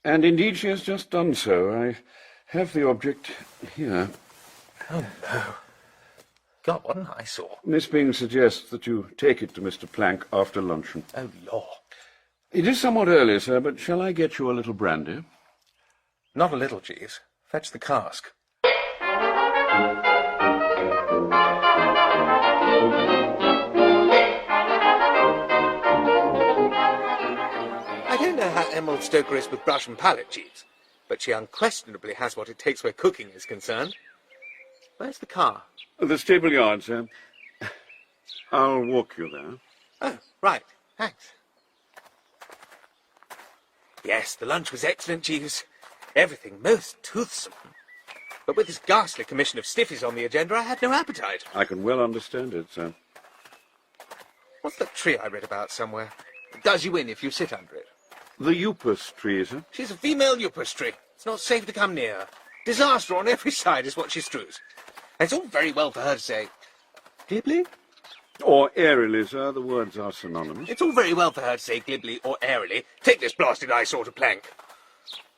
And indeed she has just done so. I have the object here. Oh, no. God, what an eyesore. Miss Byng suggests that you take it to Mr. Plank after luncheon. Oh, law. It is somewhat early, sir, but shall I get you a little brandy? Not a little, Jeeves. Fetch the cask. I don't know how Emerald Stoker is with brush and palette, Jeeves, but she unquestionably has what it takes where cooking is concerned. Where's the car? The stable yard, sir. I'll walk you there. Oh, right. Thanks. Yes, the lunch was excellent, Jeeves. Everything most toothsome. But with this ghastly commission of stiffies on the agenda, I had no appetite. I can well understand it, sir. What's that tree I read about somewhere? It does you in if you sit under it. The upas tree, sir. She's a female upas tree. It's not safe to come near her. Disaster on every side is what she strews. And it's all very well for her to say, glibly? Or airily, sir. The words are synonymous. It's all very well for her to say glibly or airily. Take this blasted eyesore to Plank.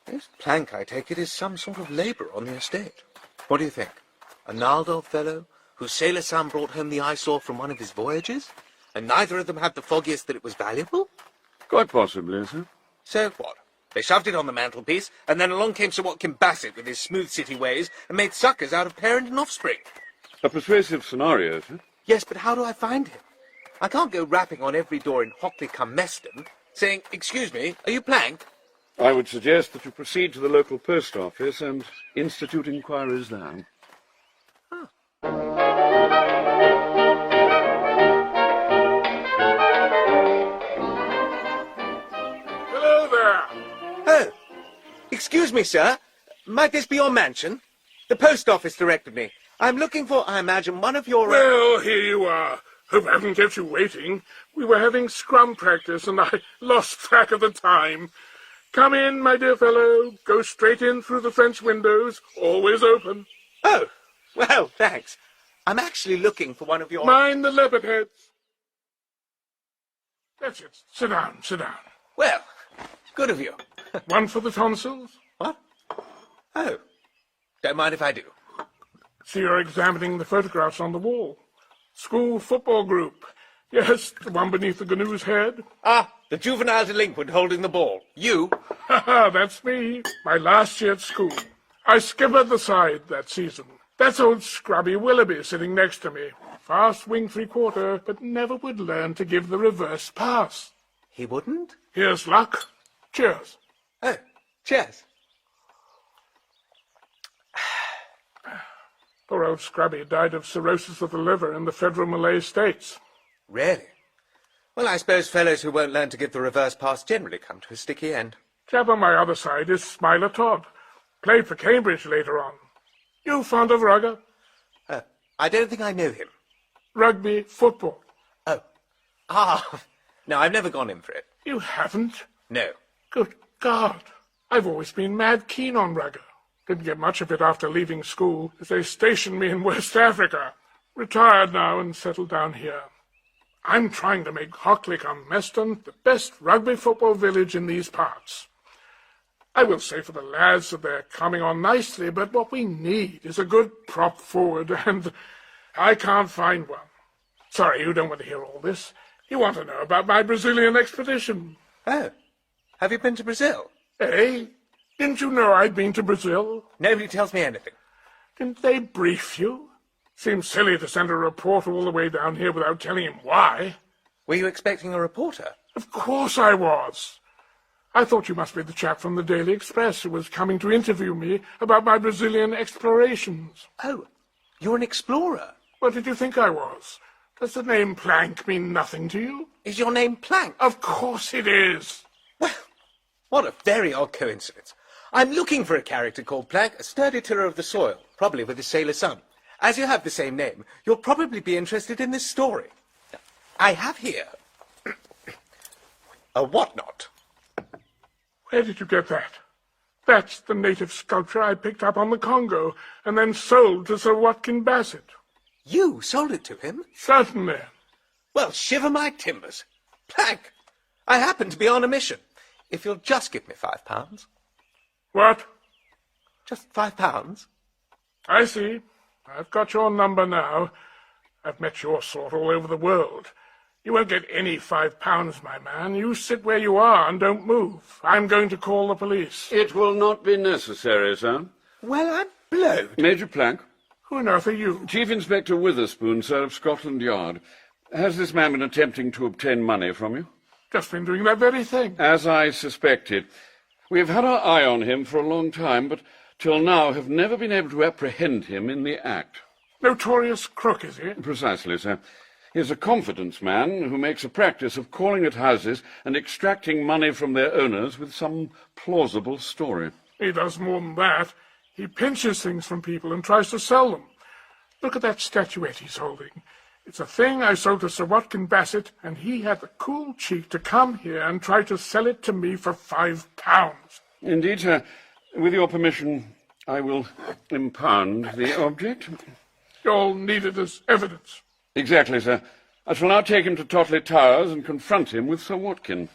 This Plank, I take it, is some sort of labourer on the estate. What do you think? A gnarled old fellow whose sailor son brought home the eyesore from one of his voyages? And neither of them had the foggiest that it was valuable? Quite possibly, sir. So what? They shoved it on the mantelpiece, and then along came Sir Watkin Bassett with his smooth city ways and made suckers out of parent and offspring. A persuasive scenario, sir. Yes, but how do I find him? I can't go rapping on every door in Hockley-cum-Meston, saying, excuse me, are you Plank? I would suggest that you proceed to the local post office and institute inquiries there. Hello there. Oh, excuse me, sir. Might this be your mansion? The post office directed me. I'm looking for, I imagine, one of your... Well, here you are. Hope I haven't kept you waiting. We were having scrum practice, and I lost track of the time. Come in, my dear fellow. Go straight in through the French windows, always open. Oh, well, thanks. I'm actually looking for one of your... Mind the leopard heads. That's it. Sit down, sit down. Well, good of you. One for the tonsils? What? Oh, don't mind if I do. See, you're examining the photographs on the wall. School football group. Yes, the one beneath the GNU's head. Ah, the juvenile delinquent holding the ball. You? Ha, that's me. My last year at school. I skippered the side that season. That's old scrubby Willoughby sitting next to me. Fast wing three-quarter, but never would learn to give the reverse pass. He wouldn't? Here's luck. Cheers. Oh, cheers. Poor old Scrubby died of cirrhosis of the liver in the Federal Malay States. Really? Well, I suppose fellows who won't learn to give the reverse pass generally come to a sticky end. Chap on my other side is Smiler Todd. Played for Cambridge later on. You fond of rugger? I don't think I know him. Rugby, football. Oh. Ah, no, I've never gone in for it. You haven't? No. Good God. I've always been mad keen on rugger. Didn't get much of it after leaving school, as they stationed me in West Africa. Retired now and settled down here. I'm trying to make Hockley-cum-Meston the best rugby football village in these parts. I will say for the lads that they're coming on nicely, but what we need is a good prop forward, and I can't find one. Sorry, you don't want to hear all this. You want to know about my Brazilian expedition. Oh, have you been to Brazil? Eh? Didn't you know I'd been to Brazil? Nobody tells me anything. Didn't they brief you? Seems silly to send a reporter all the way down here without telling him why. Were you expecting a reporter? Of course I was. I thought you must be the chap from the Daily Express who was coming to interview me about my Brazilian explorations. Oh, you're an explorer? What did you think I was? Does the name Plank mean nothing to you? Is your name Plank? Of course it is. Well, what a very odd coincidence. I'm looking for a character called Plank, a sturdy tiller of the soil, probably with his sailor son. As you have the same name, you'll probably be interested in this story. I have here a whatnot. Where did you get that? That's the native sculpture I picked up on the Congo and then sold to Sir Watkin Bassett. You sold it to him? Certainly. Well, shiver my timbers. Plank, I happen to be on a mission. If you'll just give me £5. What? Just £5? I see. I've got your number now. I've met your sort all over the world. You won't get any £5, my man. You sit where you are and don't move. I'm going to call the police. It will not be necessary, sir. Well, I'm blowed. Major Plank. Who on earth are you? Chief Inspector Witherspoon, sir, of Scotland Yard. Has this man been attempting to obtain money from you? Just been doing that very thing. As I suspected. We have had our eye on him for a long time, but till now have never been able to apprehend him in the act. Notorious crook, is he? Precisely, sir. He is a confidence man who makes a practice of calling at houses and extracting money from their owners with some plausible story. He does more than that. He pinches things from people and tries to sell them. Look at that statuette he's holding. It's a thing I sold to Sir Watkin Bassett, and he had the cool cheek to come here and try to sell it to me for £5. Indeed, sir. With your permission, I will impound the object. You'll need it as evidence. Exactly, sir. I shall now take him to Tottley Towers and confront him with Sir Watkin.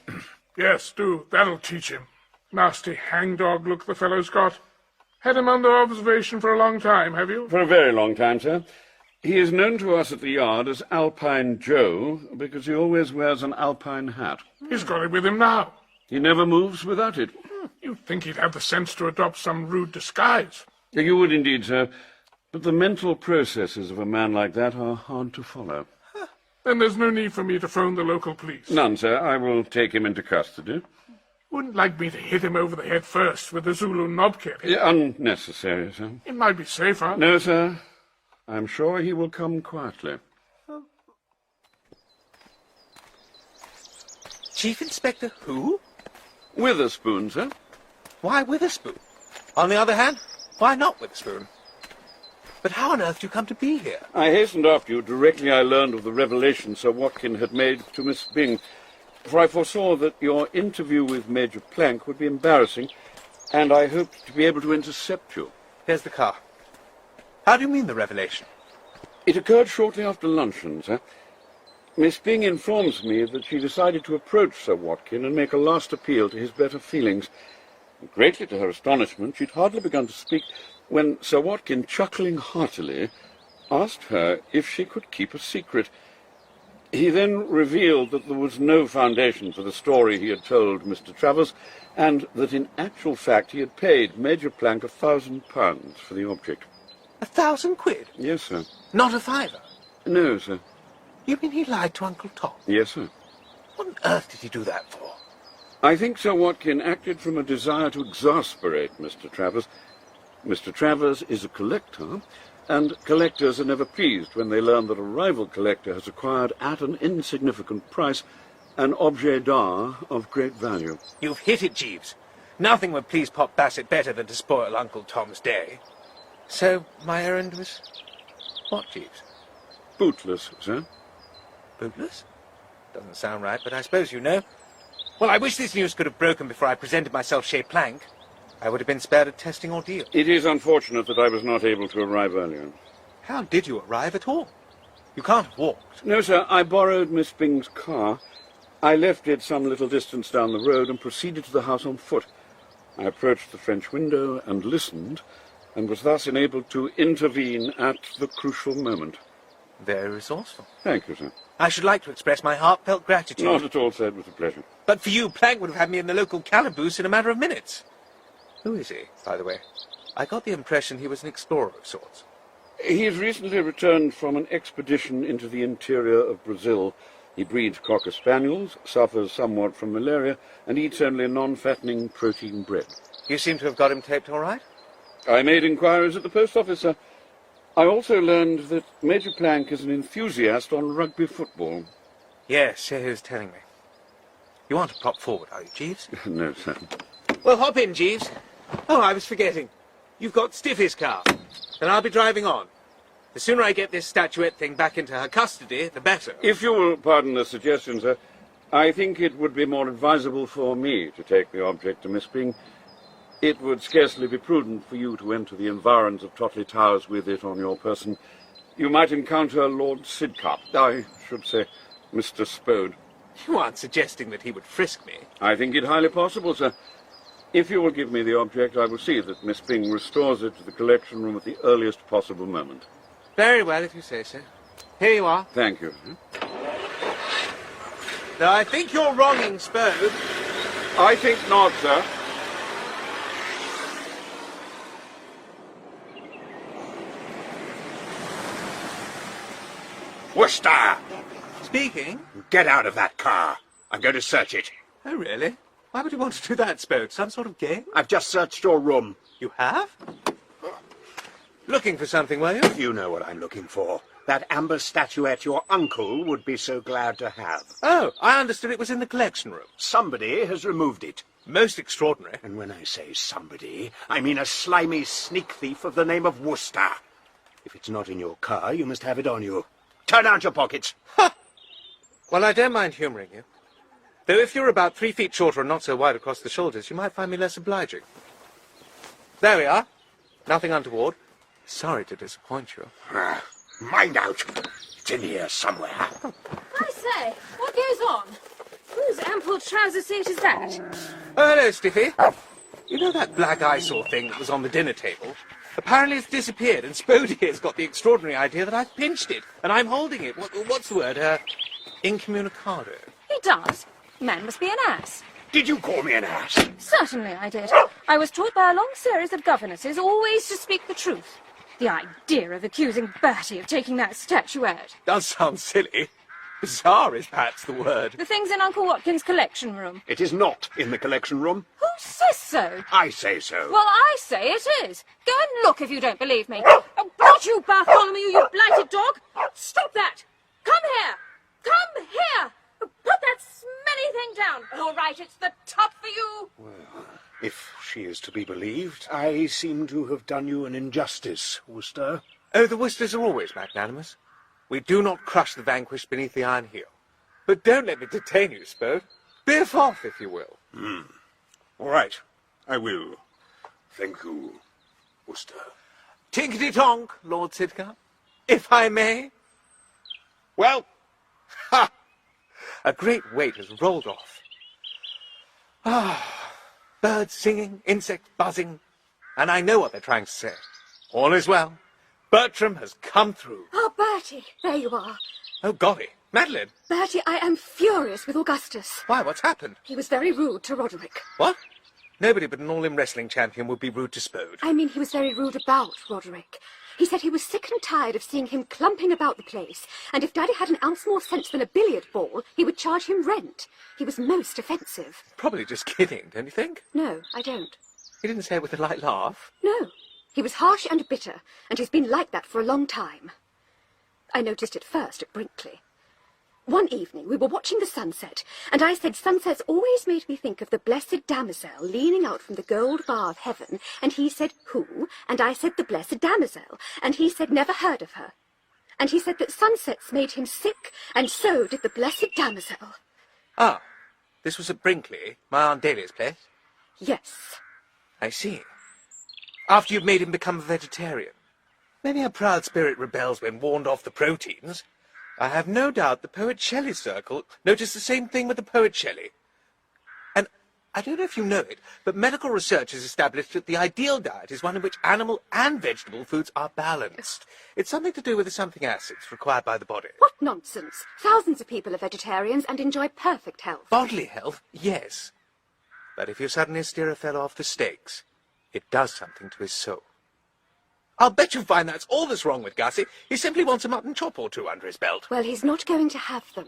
Yes, do. That'll teach him. Nasty hangdog look the fellow's got. Had him under observation for a long time, have you? For a very long time, sir. He is known to us at the Yard as Alpine Joe, because he always wears an alpine hat. He's got it with him now. He never moves without it. You'd think he'd have the sense to adopt some rude disguise. You would indeed, sir. But the mental processes of a man like that are hard to follow. Then there's no need for me to phone the local police. None, sir. I will take him into custody. Wouldn't like me to hit him over the head first with the Zulu knobkerrie. Unnecessary, sir. It might be safer. No, sir. I'm sure he will come quietly. Chief Inspector who? Witherspoon, sir. Why Witherspoon? On the other hand, why not Witherspoon? But how on earth do you come to be here? I hastened after you directly I learned of the revelation Sir Watkin had made to Miss Byng, for I foresaw that your interview with Major Plank would be embarrassing, and I hoped to be able to intercept you. Here's the car. How do you mean the revelation? It occurred shortly after luncheon, sir. Miss Byng informs me that she decided to approach Sir Watkin and make a last appeal to his better feelings. Greatly to her astonishment, she'd hardly begun to speak when Sir Watkin, chuckling heartily, asked her if she could keep a secret. He then revealed that there was no foundation for the story he had told Mr. Travers, and that in actual fact he had paid Major Plank £1,000 for the object. £1,000? Yes, sir. Not a fiver? No, sir. You mean he lied to Uncle Tom? Yes, sir. What on earth did he do that for? I think Sir Watkin acted from a desire to exasperate Mr. Travers. Mr. Travers is a collector, and collectors are never pleased when they learn that a rival collector has acquired at an insignificant price an objet d'art of great value. You've hit it, Jeeves. Nothing would please Pop Bassett better than to spoil Uncle Tom's day. So my errand was what, Jeeves? Bootless, sir. Bootless? Doesn't sound right, but I suppose you know. Well, I wish this news could have broken before I presented myself chez Plank. I would have been spared a testing ordeal. It is unfortunate that I was not able to arrive earlier. How did you arrive at all? You can't have walked. No, sir. I borrowed Miss Byng's car. I left it some little distance down the road and proceeded to the house on foot. I approached the French window and listened, and was thus enabled to intervene at the crucial moment. Very resourceful. Thank you, sir. I should like to express my heartfelt gratitude. Not at all, sir. It was a pleasure. But for you, Plank would have had me in the local calaboose in a matter of minutes. Who is he, by the way? I got the impression he was an explorer of sorts. He has recently returned from an expedition into the interior of Brazil. He breeds Cocker Spaniels, suffers somewhat from malaria, and eats only non-fattening protein bread. You seem to have got him taped all right? I made inquiries at the post office, sir. I also learned that Major Plank is an enthusiast on rugby football. Yes, so he was telling me. You want to prop forward, are you, Jeeves? No, sir. Well, hop in, Jeeves. Oh, I was forgetting. You've got Stiffy's car, and I'll be driving on. The sooner I get this statuette thing back into her custody, the better. If you will pardon the suggestion, sir, I think it would be more advisable for me to take the object to Miss Byng. It would scarcely be prudent for you to enter the environs of Tottley Towers with it on your person. You might encounter Lord Sidcup, I should say, Mr. Spode. You aren't suggesting that he would frisk me? I think it highly possible, sir. If you will give me the object, I will see that Miss Byng restores it to the collection room at the earliest possible moment. Very well, if you say so. Here you are. Thank you. Now, I think you're wronging Spode. I think not, sir. Worcester! Speaking? Get out of that car. I'm going to search it. Oh, really? Why would you want to do that, Spode? Some sort of game? I've just searched your room. You have? Looking for something, were you? You know what I'm looking for. That amber statuette your uncle would be so glad to have. Oh, I understood it was in the collection room. Somebody has removed it. Most extraordinary. And when I say somebody, I mean a slimy sneak thief of the name of Worcester. If it's not in your car, you must have it on you. Turn out your pockets. Ha! Well, I don't mind humouring you. Though if you're about 3 feet shorter and not so wide across the shoulders, you might find me less obliging. There we are. Nothing untoward. Sorry to disappoint you. Mind out. It's in here somewhere. I say, what goes on? Whose ample trouser suit is that? Oh, hello, Stiffy. You know that black eyesore thing that was on the dinner table? Apparently it's disappeared, and Spody has got the extraordinary idea that I've pinched it, and I'm holding it. What's the word? Incommunicado. He does. Man must be an ass. Did you call me an ass? Certainly I did. I was taught by a long series of governesses always to speak the truth. The idea of accusing Bertie of taking that statuette. Does sound silly. Bizarre is perhaps the word. The thing's in Uncle Watkins' collection room. It is not in the collection room. Who says so? I say so. Well, I say it is. Go and look if you don't believe me. Oh, not you, Bartholomew, you blighted dog! Stop that! Come here! Come here! Put that smelly thing down. All right, it's the top for you. Well, if she is to be believed, I seem to have done you an injustice, Worcester. Oh, the Worcesters are always magnanimous. We do not crush the vanquished beneath the iron heel. But don't let me detain you, Spode. Biff off, if you will. All right, I will. Thank you, Worcester. Tinkety-tonk, Lord Sidcup, if I may. Well, ha! A great weight has rolled off. Ah, birds singing, insects buzzing, and I know what they're trying to say. All is well. Bertram has come through. Oh, Bertie, there you are. Oh, golly. Madeline. Bertie, I am furious with Augustus. Why, what's happened? He was very rude to Roderick. What? Nobody but an all-in wrestling champion would be rude to Spode. I mean, he was very rude about Roderick. He said he was sick and tired of seeing him clumping about the place, and if Daddy had an ounce more sense than a billiard ball, he would charge him rent. He was most offensive. Probably just kidding, don't you think? No, I don't. He didn't say it with a light laugh. No. He was harsh and bitter, and he's been like that for a long time. I noticed it first at Brinkley. One evening we were watching the sunset, and I said sunsets always made me think of the blessed damozel leaning out from the gold bar of heaven, and he said, who? And I said, the blessed damozel, and he said, never heard of her. And he said that sunsets made him sick, and so did the blessed damozel. Ah, this was at Brinkley, my Aunt Dahlia's place? Yes. I see. After you've made him become a vegetarian. Many a proud spirit rebels when warned off the proteins. I have no doubt the poet Shelley's circle noticed the same thing with the poet Shelley. And I don't know if you know it, but medical research has established that the ideal diet is one in which animal and vegetable foods are balanced. It's something to do with the something acids required by the body. What nonsense! Thousands of people are vegetarians and enjoy perfect health. Bodily health, yes. But if you suddenly steer a fellow off the stakes, it does something to his soul. I'll bet you find that's all that's wrong with Gussie. He simply wants a mutton chop or two under his belt. Well, he's not going to have them.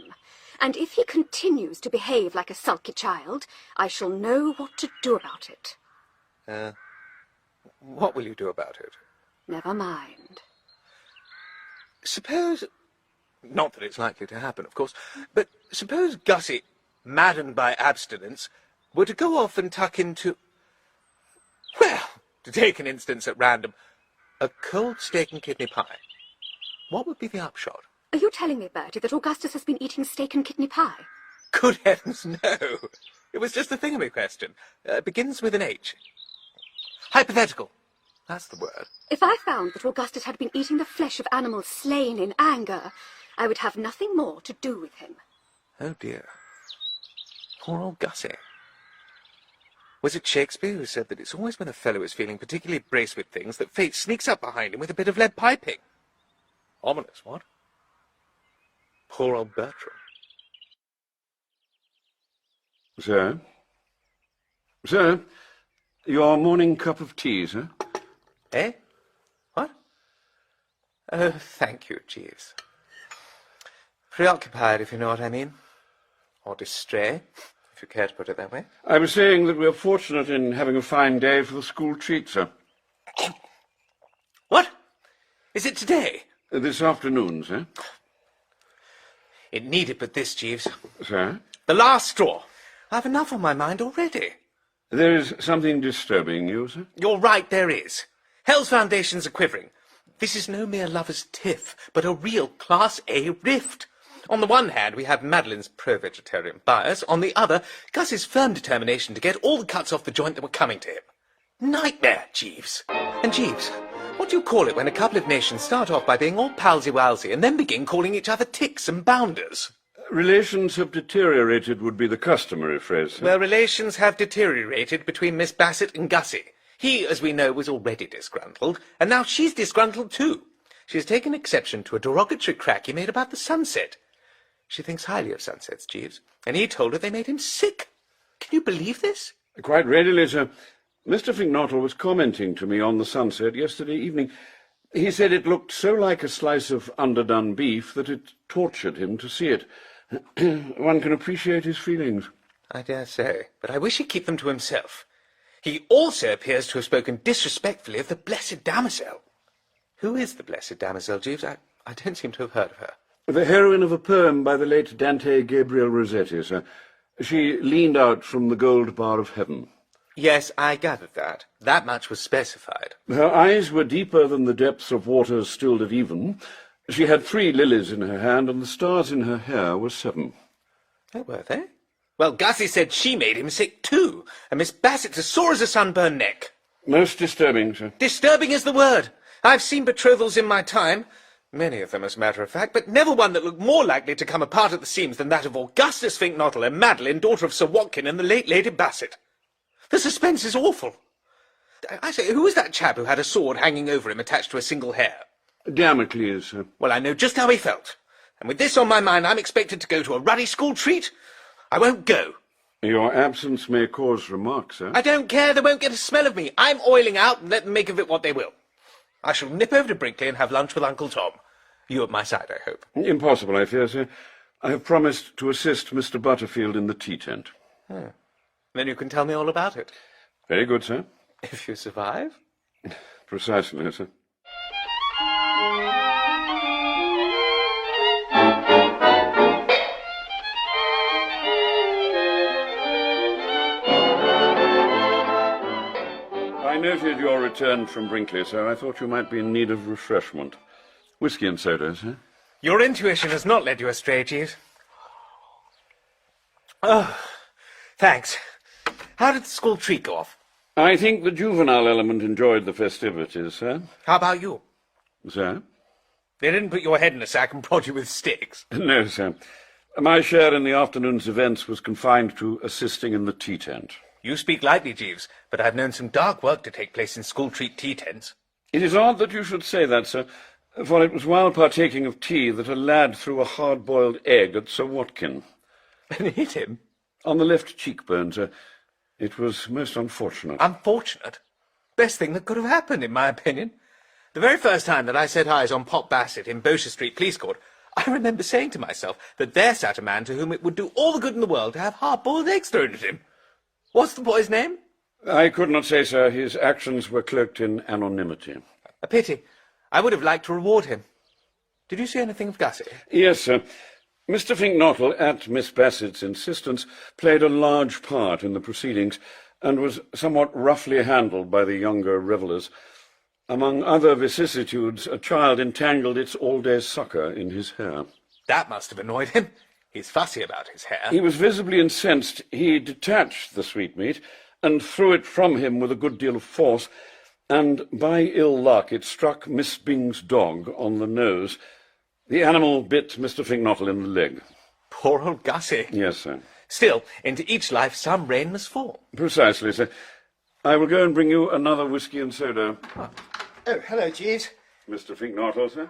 And if he continues to behave like a sulky child, I shall know what to do about it. What will you do about it? Never mind. Suppose... Not that it's likely to happen, of course, but suppose Gussie, maddened by abstinence, were to go off and tuck into... Well, to take an instance at random, a cold steak and kidney pie. What would be the upshot? Are you telling me, Bertie, that Augustus has been eating steak and kidney pie? Good heavens, no. It was just a thingamy question. Begins with an H. Hypothetical. That's the word. If I found that Augustus had been eating the flesh of animals slain in anger, I would have nothing more to do with him. Oh, dear. Poor old Gussie. Was it Shakespeare who said that it's always when a fellow is feeling particularly braced with things that fate sneaks up behind him with a bit of lead piping? Ominous, what? Poor old Bertram. Sir? Sir, your morning cup of tea, sir? Eh? What? Oh, thank you, Jeeves. Preoccupied, if you know what I mean. Or distrait, if you care to put it that way. I was saying that we're fortunate in having a fine day for the school treat, sir. What? Is it today? This afternoon, sir. It needed but this, Jeeves. Sir? The last straw. I've enough on my mind already. There is something disturbing you, sir? You're right, there is. Hell's foundations are quivering. This is no mere lover's tiff, but a real Class A rift. On the one hand, we have Madeline's pro-vegetarian bias. On the other, Gus's firm determination to get all the cuts off the joint that were coming to him. Nightmare, Jeeves. And Jeeves, what do you call it when a couple of nations start off by being all palsy-walsy and then begin calling each other ticks and bounders? Relations have deteriorated would be the customary phrase, sir. Well, relations have deteriorated between Miss Bassett and Gussie. He, as we know, was already disgruntled, and now she's disgruntled too. She has taken exception to a derogatory crack he made about the sunset. She thinks highly of sunsets, Jeeves, and he told her they made him sick. Can you believe this? Quite readily, sir. Mr. Finknottle was commenting to me on the sunset yesterday evening. He said it looked so like a slice of underdone beef that it tortured him to see it. One can appreciate his feelings. I dare say, but I wish he'd keep them to himself. He also appears to have spoken disrespectfully of the Blessed Damozel. Who is the Blessed Damozel, Jeeves? I don't seem to have heard of her. The heroine of a poem by the late Dante Gabriel Rossetti, sir. She leaned out from the gold bar of heaven. Yes, I gathered that. That much was specified. Her eyes were deeper than the depths of waters stilled at even. She had 3 lilies in her hand, and the stars in her hair were 7. Oh, were they? Well, Gussie said she made him sick too, and Miss Bassett's as sore as a sunburned neck. Most disturbing, sir. Disturbing is the word. I've seen betrothals in my time, many of them as a matter of fact, but never one that looked more likely to come apart at the seams than that of Augustus Finknottle and Madeline, daughter of Sir Watkin and the late Lady Bassett. The suspense is awful. I say, who was that chap who had a sword hanging over him attached to a single hair? Damocles, sir. Well, I know just how he felt. And with this on my mind, I'm expected to go to a ruddy school treat. I won't go. Your absence may cause remark, sir. I don't care. They won't get a smell of me. I'm oiling out, and let them make of it what they will. I shall nip over to Brinkley and have lunch with Uncle Tom. You at my side, I hope. Impossible, I fear, sir. I have promised to assist Mr. Butterfield in the tea tent. Oh. Then you can tell me all about it. Very good, sir. If you survive. Precisely, sir. I noted your return from Brinkley, sir. I thought you might be in need of refreshment. Whiskey and soda, sir. Your intuition has not led you astray, Jeeves. Oh, thanks. How did the school treat go off? I think the juvenile element enjoyed the festivities, sir. How about you? Sir? They didn't put your head in a sack and prod you with sticks? No, sir. My share in the afternoon's events was confined to assisting in the tea tent. You speak lightly, Jeeves, but I've known some dark work to take place in school treat tea tents. It is odd that you should say that, sir, for it was while partaking of tea that a lad threw a hard-boiled egg at Sir Watkin. And hit him? On the left cheekbone, sir. It was most unfortunate. Unfortunate? Best thing that could have happened, in my opinion. The very first time that I set eyes on Pop Bassett in Bossier Street Police Court, I remember saying to myself that there sat a man to whom it would do all the good in the world to have hard-boiled eggs thrown at him. What's the boy's name? I could not say, sir. His actions were cloaked in anonymity. A pity. I would have liked to reward him. Did you see anything of Gussie? Yes, sir. Mr. Finknottle, at Miss Bassett's insistence, played a large part in the proceedings and was somewhat roughly handled by the younger revellers. Among other vicissitudes, a child entangled its all-day sucker in his hair. That must have annoyed him. He's fussy about his hair. He was visibly incensed. He detached the sweetmeat and threw it from him with a good deal of force, and by ill luck it struck Miss Bing's dog on the nose. The animal bit Mr. Finknottle in the leg. Poor old Gussie. Yes, sir. Still, into each life some rain must fall. Precisely, sir. I will go and bring you another whisky and soda. Oh, hello, Jeeves. Mr. Finknottle, sir.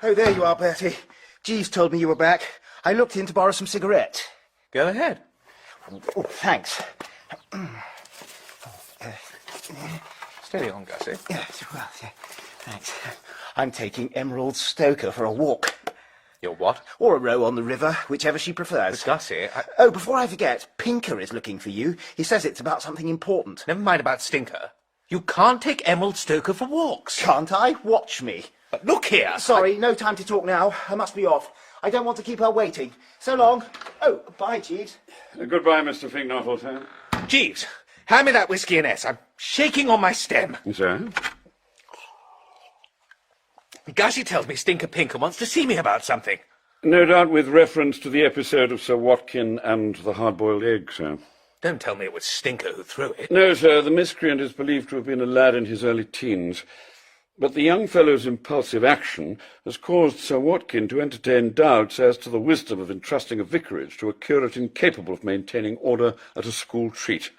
Oh, there you are, Bertie. Jeeves told me you were back. I looked in to borrow some cigarettes. Go ahead. Oh, thanks. Steady on, Gussie. Yes, well, yeah, thanks. I'm taking Emerald Stoker for a walk. Your what? Or a row on the river, whichever she prefers. Gussie, Oh, before I forget, Pinker is looking for you. He says it's about something important. Never mind about Stinker. You can't take Emerald Stoker for walks. Can't I? Watch me. But look here. Sorry, no time to talk now. I must be off. I don't want to keep her waiting. So long. Oh, bye, Jeeves. Goodbye, Mr. Finknottle, sir. Jeeves, hand me that whisky and S. I'm shaking on my stem. Sir? Gussie tells me Stinker Pinker wants to see me about something. No doubt with reference to the episode of Sir Watkin and the hard-boiled egg, sir. Don't tell me it was Stinker who threw it. No, sir, the miscreant is believed to have been a lad in his early teens. But the young fellow's impulsive action has caused Sir Watkin to entertain doubts as to the wisdom of entrusting a vicarage to a curate incapable of maintaining order at a school treat.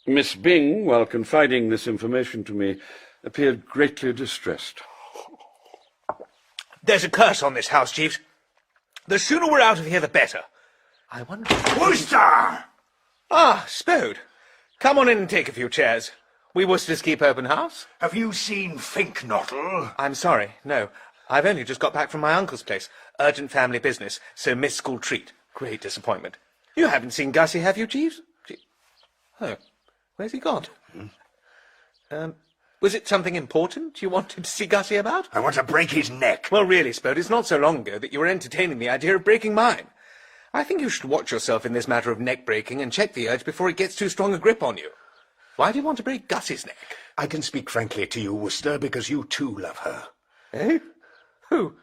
Miss Bing, while confiding this information to me, appeared greatly distressed. There's a curse on this house, Jeeves. The sooner we're out of here, the better. I wonder... Worcester! Ah, Spode. Come on in and take a few chairs. We Worcesters keep open house. Have you seen Finknottle? I'm sorry, no. I've only just got back from my uncle's place. Urgent family business, so missed school treat. Great disappointment. You haven't seen Gussie, have you, Jeeves? Oh, where's he gone? Was it something important you wanted to see Gussie about? I want to break his neck. Well, really, Spode, it's not so long ago that you were entertaining the idea of breaking mine. I think you should watch yourself in this matter of neck-breaking and check the urge before it gets too strong a grip on you. Why do you want to break Gussie's neck? I can speak frankly to you, Worcester, because you too love her. Eh? Who?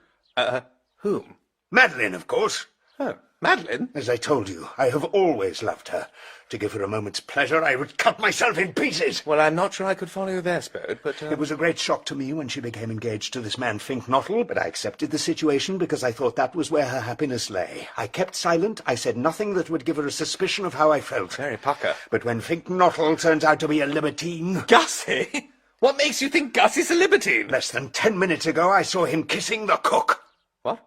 Whom? Madeline, of course. Oh, Madeline? As I told you, I have always loved her. To give her a moment's pleasure, I would cut myself in pieces. Well, I'm not sure I could follow you there, Spode, but... It was a great shock to me when she became engaged to this man Finknottle, but I accepted the situation because I thought that was where her happiness lay. I kept silent. I said nothing that would give her a suspicion of how I felt. Very pucker. But when Finknottle turns out to be a libertine... Gussie? What makes you think Gussie's a libertine? Less than 10 minutes ago, I saw him kissing the cook. What?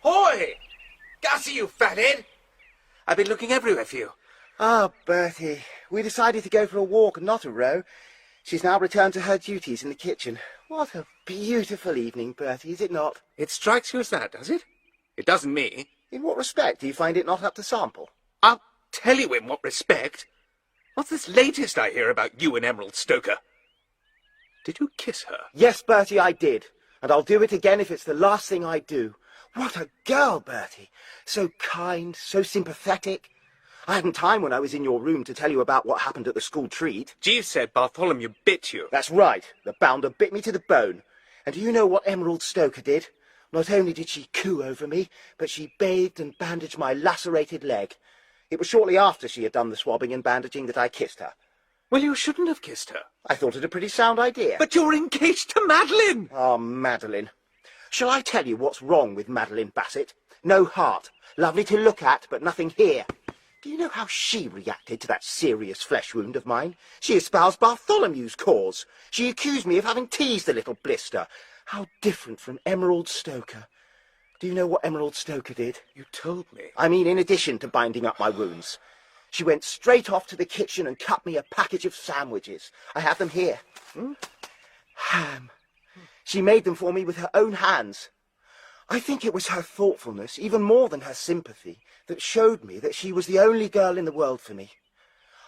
Hoy! Gussie, you fathead! I've been looking everywhere for you. Ah, Bertie. We decided to go for a walk and not a row. She's now returned to her duties in the kitchen. What a beautiful evening, Bertie, is it not? It strikes you as that, does it? It doesn't me. In what respect do you find it not up to sample? I'll tell you in what respect. What's this latest I hear about you and Emerald Stoker? Did you kiss her? Yes, Bertie, I did. And I'll do it again if it's the last thing I do. What a girl, Bertie. So kind, so sympathetic. I hadn't time when I was in your room to tell you about what happened at the school treat. Jeeves said Bartholomew bit you. That's right. The bounder bit me to the bone. And do you know what Emerald Stoker did? Not only did she coo over me, but she bathed and bandaged my lacerated leg. It was shortly after she had done the swabbing and bandaging that I kissed her. Well, you shouldn't have kissed her. I thought it a pretty sound idea. But you're engaged to Madeline! Ah, Madeline. Shall I tell you what's wrong with Madeline Bassett? No heart. Lovely to look at, but nothing here. Do you know how she reacted to that serious flesh wound of mine? She espoused Bartholomew's cause. She accused me of having teased the little blister. How different from Emerald Stoker. Do you know what Emerald Stoker did? You told me. I mean, in addition to binding up my wounds. She went straight off to the kitchen and cut me a package of sandwiches. I have them here. Ham. She made them for me with her own hands. I think it was her thoughtfulness, even more than her sympathy, that showed me that she was the only girl in the world for me.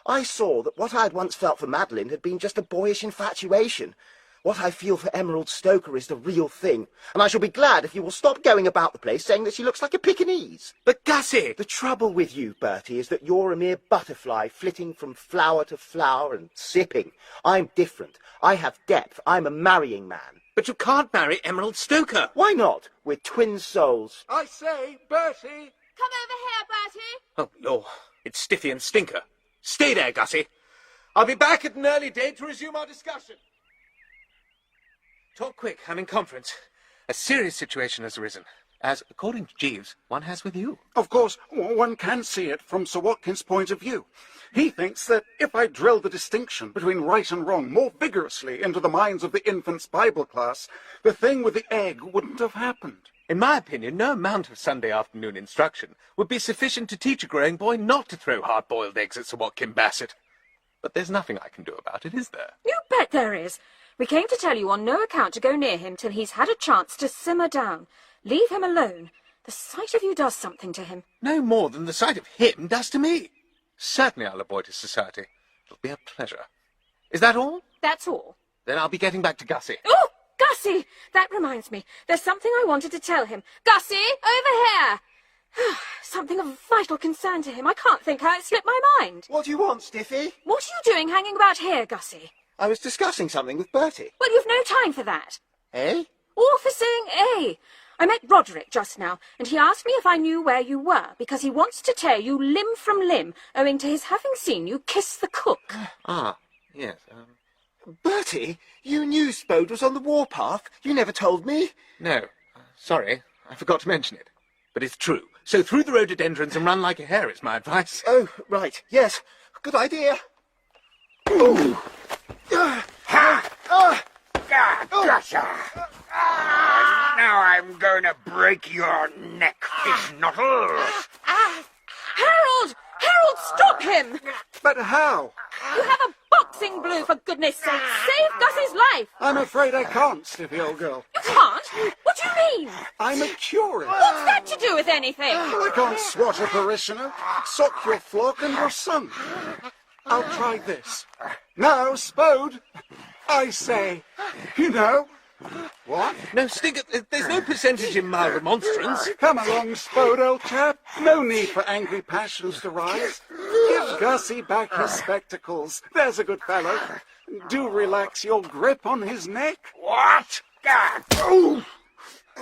I saw that what I had once felt for Madeline had been just a boyish infatuation, What I feel for Emerald Stoker is the real thing, and I shall be glad if you will stop going about the place saying that she looks like a Pekingese. But Gussie! The trouble with you, Bertie, is that you're a mere butterfly flitting from flower to flower and sipping. I'm different. I have depth. I'm a marrying man. But you can't marry Emerald Stoker. Why not? We're twin souls. I say, Bertie. Come over here, Bertie. Oh, Lord. It's Stiffy and Stinker. Stay there, Gussie. I'll be back at an early date to resume our discussion. Talk quick. I'm in conference. A serious situation has arisen, as, according to Jeeves, one has with you. Of course, one can see it from Sir Watkins' point of view. He thinks that if I drilled the distinction between right and wrong more vigorously into the minds of the infants' Bible class, the thing with the egg wouldn't have happened. In my opinion, no amount of Sunday afternoon instruction would be sufficient to teach a growing boy not to throw hard-boiled eggs at Sir Watkins Bassett. But there's nothing I can do about it, is there? You bet there is. We came to tell you on no account to go near him till he's had a chance to simmer down. Leave him alone. The sight of you does something to him. No more than the sight of him does to me. Certainly I'll avoid his society. It'll be a pleasure. Is that all? That's all. Then I'll be getting back to Gussie. Oh, Gussie! That reminds me. There's something I wanted to tell him. Gussie, over here! Something of vital concern to him. I can't think how it slipped my mind. What do you want, Stiffy? What are you doing hanging about here, Gussie? I was discussing something with Bertie. Well, you've no time for that. Eh? All for saying eh. I met Roderick just now, and he asked me if I knew where you were, because he wants to tear you limb from limb, owing to his having seen you kiss the cook. Ah, yes. Bertie, you knew Spode was on the warpath. You never told me. No. Sorry, I forgot to mention it. But it's true. So through the rhododendrons and run like a hare is my advice. Oh, right. Yes. Good idea. Ooh. Gotcha! Now I'm going to break your neck, Fignottle. Harold! Harold, stop him! But how? You have a boxing blue, for goodness sake. Save Gussie's life. I'm afraid I can't, Stiffy, old girl. You can't? What do you mean? I'm a curate. What's that to do with anything? Well, I can't swat a parishioner, sock your flock and your son. I'll try this. Now, Spode, I say, you know. What? No, Stinker, there's no percentage in my remonstrance. Come along, Spode, old chap. No need for angry passions to rise. Give Gussie back his spectacles. There's a good fellow. Do relax your grip on his neck. What? Oh!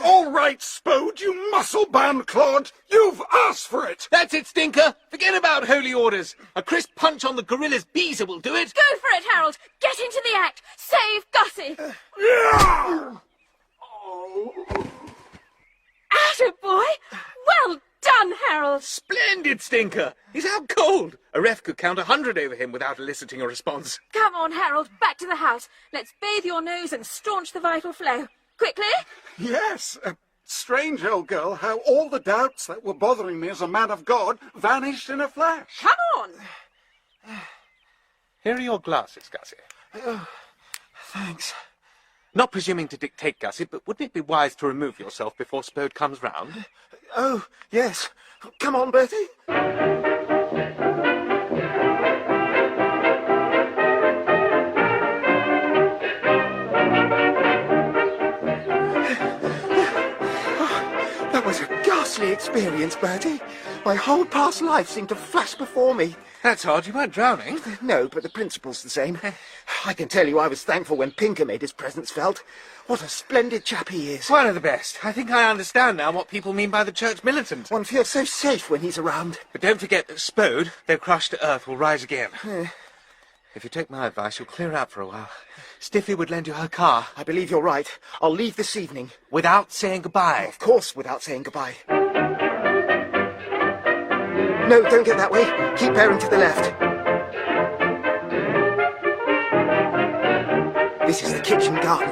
All right, Spode, you muscle-bound clod. You've asked for it. That's it, Stinker. Forget about holy orders. A crisp punch on the gorilla's beezer will do it. Go for it, Harold. Get into the act. Save Gussie. Attaboy. Well done, Harold. Splendid, Stinker. He's out cold. A ref could count 100 over him without eliciting a response. Come on, Harold. Back to the house. Let's bathe your nose and staunch the vital flow. Quickly. Yes. Strange, old girl, how all the doubts that were bothering me as a man of God vanished in a flash. Come on. Here are your glasses, Gussie. Oh, thanks. Not presuming to dictate, Gussie, but wouldn't it be wise to remove yourself before Spode comes round? Oh, yes. Come on, Bertie. That was a ghastly experience, Bertie. My whole past life seemed to flash before me. That's odd. You weren't drowning. No, but the principle's the same. I can tell you I was thankful when Pinker made his presence felt. What a splendid chap he is. One of the best. I think I understand now what people mean by the church militant. One feels so safe when he's around. But don't forget that Spode, though crushed to earth, will rise again. If you take my advice, you'll clear out for a while. Stiffy would lend you her car. I believe you're right. I'll leave this evening. Without saying goodbye. Of course, without saying goodbye. No, don't get that way. Keep bearing to the left. This is the kitchen garden.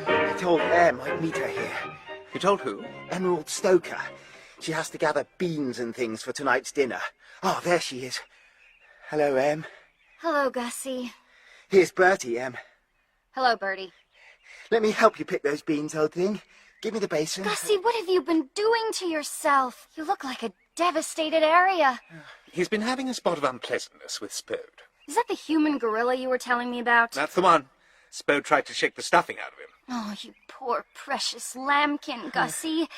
I told Em I'd meet her here. You told who? Emerald Stoker. She has to gather beans and things for tonight's dinner. Oh, there she is. Hello, Em. Hello, Gussie. Here's Bertie, Em. Hello, Bertie. Let me help you pick those beans, old thing. Give me the basin. Gussie, what have you been doing to yourself? You look like a devastated area. He's been having a spot of unpleasantness with Spode. Is that the human gorilla you were telling me about? That's the one. Spo tried to shake the stuffing out of him. Oh, you poor precious lambkin, Gussie.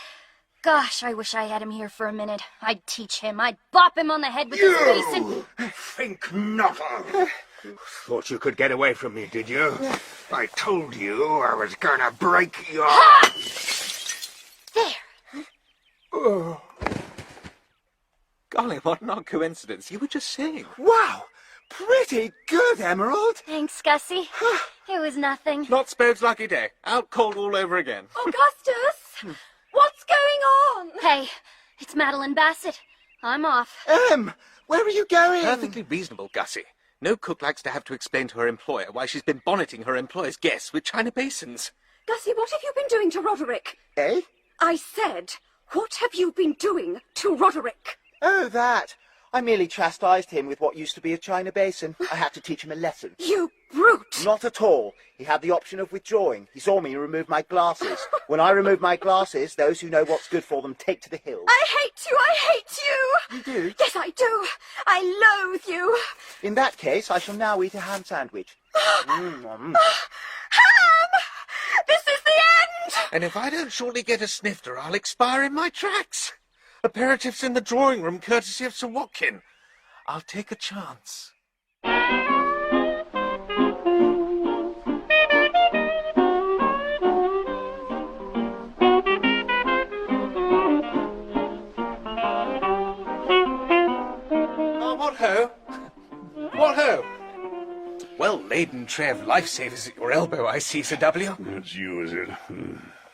Gosh, I wish I had him here for a minute. I'd teach him. I'd bop him on the head with his face and... Think not of. Thought you could get away from me, did you? I told you I was gonna break your... Ha! There. Oh. Golly, what an odd coincidence. You were just saying. Wow! Pretty good, Emerald. Thanks, Gussie. It was nothing. Not Spode's lucky day. Out cold all over again. Augustus! What's going on? Hey, it's Madeline Bassett. I'm off. Where are you going? Perfectly reasonable, Gussie. No cook likes to have to explain to her employer why she's been bonneting her employer's guests with china basins. Gussie, what have you been doing to Roderick? Eh? I said, what have you been doing to Roderick? Oh, that. I merely chastised him with what used to be a china basin. I had to teach him a lesson. You brute! Not at all. He had the option of withdrawing. He saw me remove my glasses. When I remove my glasses, those who know what's good for them take to the hills. I hate you! I hate you! You do? Yes, I do. I loathe you. In that case, I shall now eat a ham sandwich. Ham! This is the end! And if I don't shortly get a snifter, I'll expire in my tracks. Aperitifs in the drawing room, courtesy of Sir Watkin. I'll take a chance. What ho? What ho? Well-laden tray of lifesavers at your elbow, I see, Sir W. That's you, is it?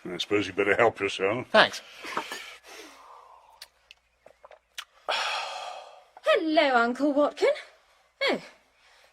I suppose you better help yourself. Thanks. Hello, Uncle Watkin. Oh,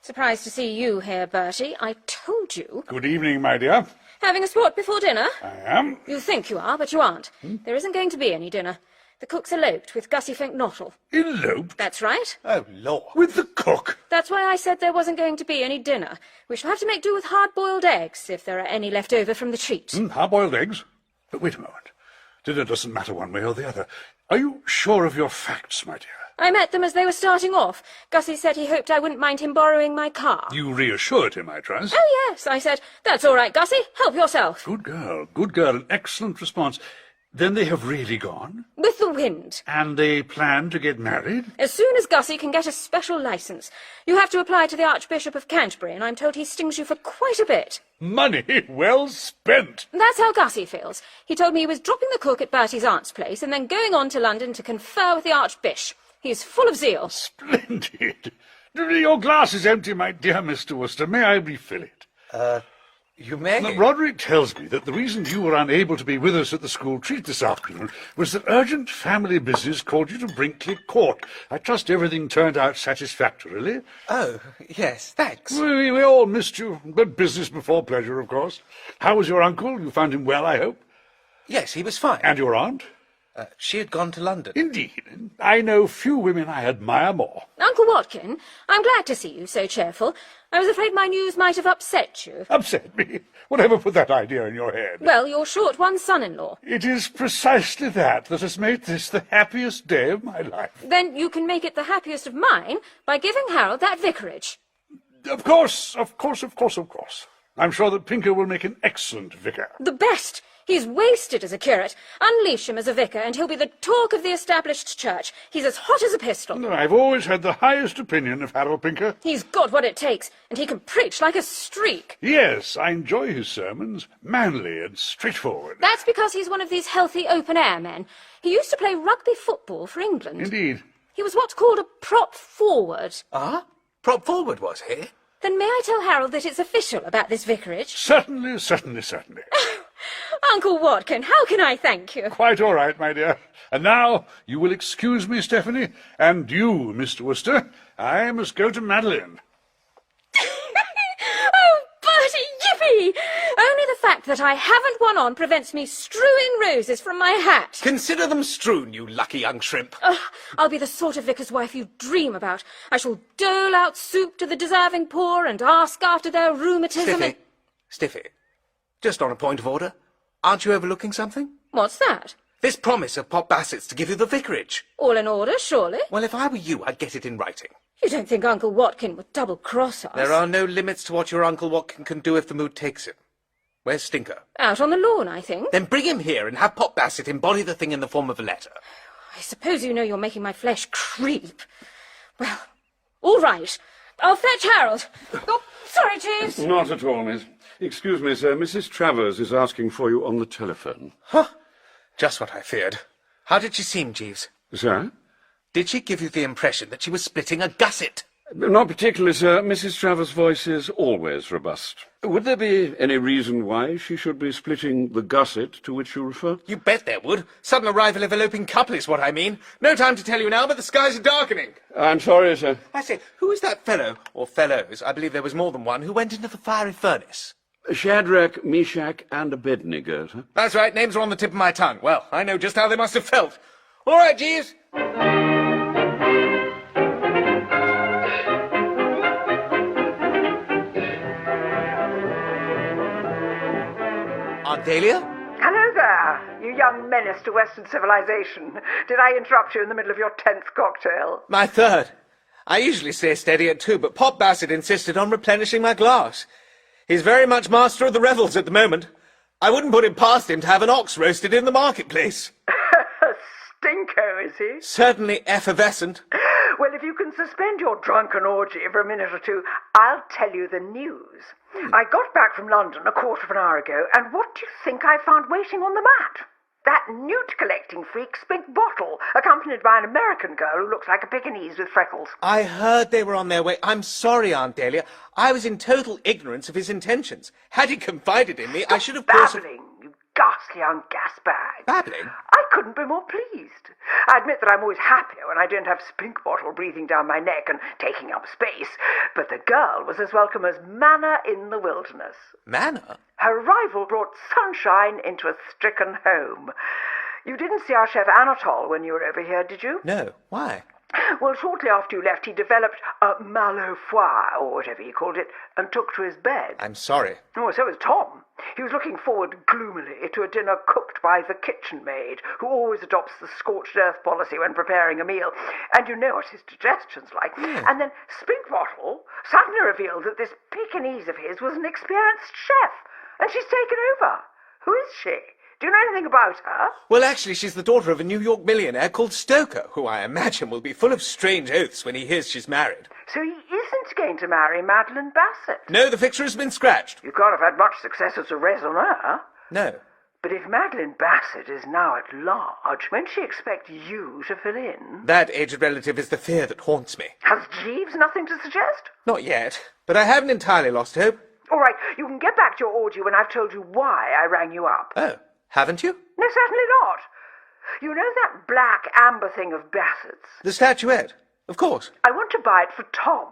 surprised to see you here, Bertie. I told you. Good evening, my dear. Having a sport before dinner? I am. You think you are, but you aren't. There isn't going to be any dinner. The cook's eloped with Gussie Finknottle. Eloped? That's right. Oh, Lord. With the cook? That's why I said there wasn't going to be any dinner. We shall have to make do with hard-boiled eggs, if there are any left over from the treat. Hard-boiled eggs? But wait a moment. Dinner doesn't matter one way or the other. Are you sure of your facts, my dear? I met them as they were starting off. Gussie said he hoped I wouldn't mind him borrowing my car. You reassured him, I trust? Oh, yes, I said. That's all right, Gussie. Help yourself. Good girl. An excellent response. Then they have really gone? With the wind. And they plan to get married? As soon as Gussie can get a special licence. You have to apply to the Archbishop of Canterbury, and I'm told he stings you for quite a bit. Money well spent. That's how Gussie feels. He told me he was dropping the cook at Bertie's aunt's place and then going on to London to confer with the Archbishop. He's full of zeal. Splendid. Your glass is empty, my dear Mr. Worcester. May I refill it? You may. Now, Roderick tells me that the reason you were unable to be with us at the school treat this afternoon was that urgent family business called you to Brinkley Court. I trust everything turned out satisfactorily. Oh, yes, thanks. We all missed you, but business before pleasure, of course. How was your uncle? You found him well, I hope? Yes, he was fine. And your aunt? She had gone to London. Indeed. I know few women I admire more. Uncle Watkin, I'm glad to see you so cheerful. I was afraid my news might have upset you. Upset me? Whatever put that idea in your head? Well, your short one son-in-law. It is precisely that has made this the happiest day of my life. Then you can make it the happiest of mine by giving Harold that vicarage. Of course. I'm sure that Pinker will make an excellent vicar. The best. He's wasted as a curate. Unleash him as a vicar, and he'll be the talk of the established church. He's as hot as a pistol. I've always had the highest opinion of Harold Pinker. He's got what it takes, and he can preach like a streak. Yes, I enjoy his sermons. Manly and straightforward. That's because he's one of these healthy open-air men. He used to play rugby football for England. Indeed. He was what's called a prop forward. Ah? Prop forward, was he? Then may I tell Harold that it's official about this vicarage? Certainly. Uncle Watkin, how can I thank you? Quite all right, my dear. And now you will excuse me, Stephanie, and you, Mr. Worcester. I must go to Madeline. Oh, Bertie, yippee! Only the fact that I haven't one on prevents me strewing roses from my hat. Consider them strewn, you lucky young shrimp. I'll be the sort of vicar's wife you dream about. I shall dole out soup to the deserving poor and ask after their rheumatism. Stiffy, just on a point of order. Aren't you overlooking something? What's that? This promise of Pop Bassett's to give you the vicarage. All in order, surely. Well, if I were you, I'd get it in writing. You don't think Uncle Watkin would double-cross us? There are no limits to what your Uncle Watkin can do if the mood takes him. Where's Stinker? Out on the lawn, I think. Then bring him here and have Pop Bassett embody the thing in the form of a letter. I suppose you know you're making my flesh creep. Well, all right. I'll fetch Harold. Oh, sorry, Jeeves. Not at all, miss. Excuse me, sir. Mrs. Travers is asking for you on the telephone. Huh? Just what I feared. How did she seem, Jeeves? Sir? Did she give you the impression that she was splitting a gusset? Not particularly, sir. Mrs. Travers' voice is always robust. Would there be any reason why she should be splitting the gusset to which you refer? You bet there would. Sudden arrival of eloping couple is what I mean. No time to tell you now, but the skies are darkening. I'm sorry, sir. I say, who is that fellow, or fellows, I believe there was more than one, who went into the fiery furnace? Shadrach, Meshach, and Abednego, sir. That's right, names are on the tip of my tongue. Well, I know just how they must have felt. All right, Jeeves. Aunt Dahlia? Hello there, you young menace to Western civilization. Did I interrupt you in the middle of your 10th cocktail? My third. I usually stay steady at 2, but Pop Bassett insisted on replenishing my glass. He's very much master of the revels at the moment. I wouldn't put it past him to have an ox roasted in the marketplace. Stinko, is he? Certainly effervescent. Well, if you can suspend your drunken orgy for a minute or two, I'll tell you the news. I got back from London a quarter of an hour ago, and what do you think I found waiting on the mat? That newt-collecting freak's big bottle, accompanied by an American girl who looks like a Pekingese with freckles. I heard they were on their way. I'm sorry, Aunt Dahlia. I was in total ignorance of his intentions. Had he confided in me, I should have... Babbling, you ghastly young gas-bag. Babbling? I couldn't be more pleased. I admit that I'm always happier when I don't have Spink Bottle breathing down my neck and taking up space, but the girl was as welcome as manna in the wilderness. Manna? Her arrival brought sunshine into a stricken home. You didn't see our chef Anatole when you were over here, did you? No. Why? Well, shortly after you left, he developed a mal au foie, or whatever he called it, and took to his bed. I'm sorry. Oh, so was Tom. He was looking forward gloomily to a dinner cooked by the kitchen maid, who always adopts the scorched earth policy when preparing a meal. And you know what his digestion's like. Yeah. And then Spink Bottle suddenly revealed that this Pekingese of his was an experienced chef, and she's taken over. Who is she? Do you know anything about her? Well, actually, she's the daughter of a New York millionaire called Stoker, who I imagine will be full of strange oaths when he hears she's married. So he isn't going to marry Madeline Bassett? No, the fixture has been scratched. You can't have had much success as a raisonneur. No. But if Madeline Bassett is now at large, won't she expect you to fill in? That aged relative is the fear that haunts me. Has Jeeves nothing to suggest? Not yet, but I haven't entirely lost hope. All right, you can get back to your orgy when I've told you why I rang you up. Oh, haven't you? No, certainly not. You know that black amber thing of Bassett's? The statuette, of course. I want to buy it for Tom.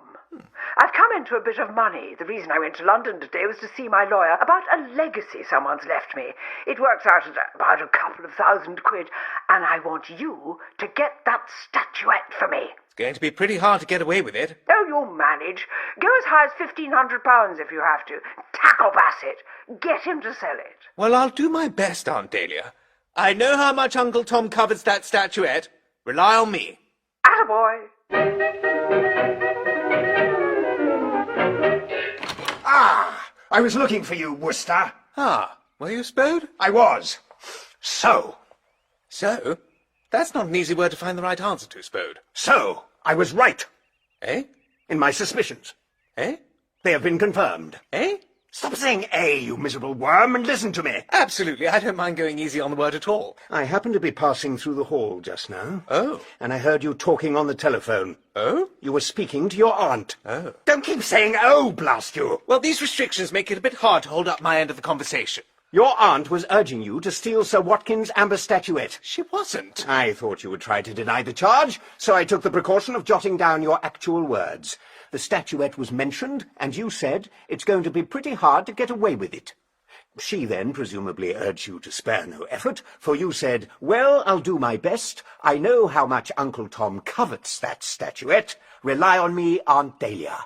I've come into a bit of money. The reason I went to London today was to see my lawyer about a legacy someone's left me. It works out at about a couple of £1,000, and I want you to get that statuette for me. It's going to be pretty hard to get away with it. Oh, you'll manage. Go as high as £1,500 if you have to. Tackle Bassett. Get him to sell it. Well, I'll do my best, Aunt Dahlia. I know how much Uncle Tom covets that statuette. Rely on me. Attaboy. Ah, I was looking for you, Worcester. Ah, were you Spode? I was. So? So? That's not an easy word to find the right answer to, Spode. So, I was right. Eh? In my suspicions. Eh? They have been confirmed. Eh? Stop saying "eh," you miserable worm, and listen to me. Absolutely, I don't mind going easy on the word at all. I happened to be passing through the hall just now. Oh. And I heard you talking on the telephone. Oh? You were speaking to your aunt. Oh. Don't keep saying "oh," blast you. Well, these restrictions make it a bit hard to hold up my end of the conversation. Your aunt was urging you to steal Sir Watkins' amber statuette. She wasn't. I thought you would try to deny the charge, so I took the precaution of jotting down your actual words. The statuette was mentioned, and you said it's going to be pretty hard to get away with it. She then presumably urged you to spare no effort, for you said, "Well, I'll do my best. I know how much Uncle Tom covets that statuette. Rely on me, Aunt Dahlia."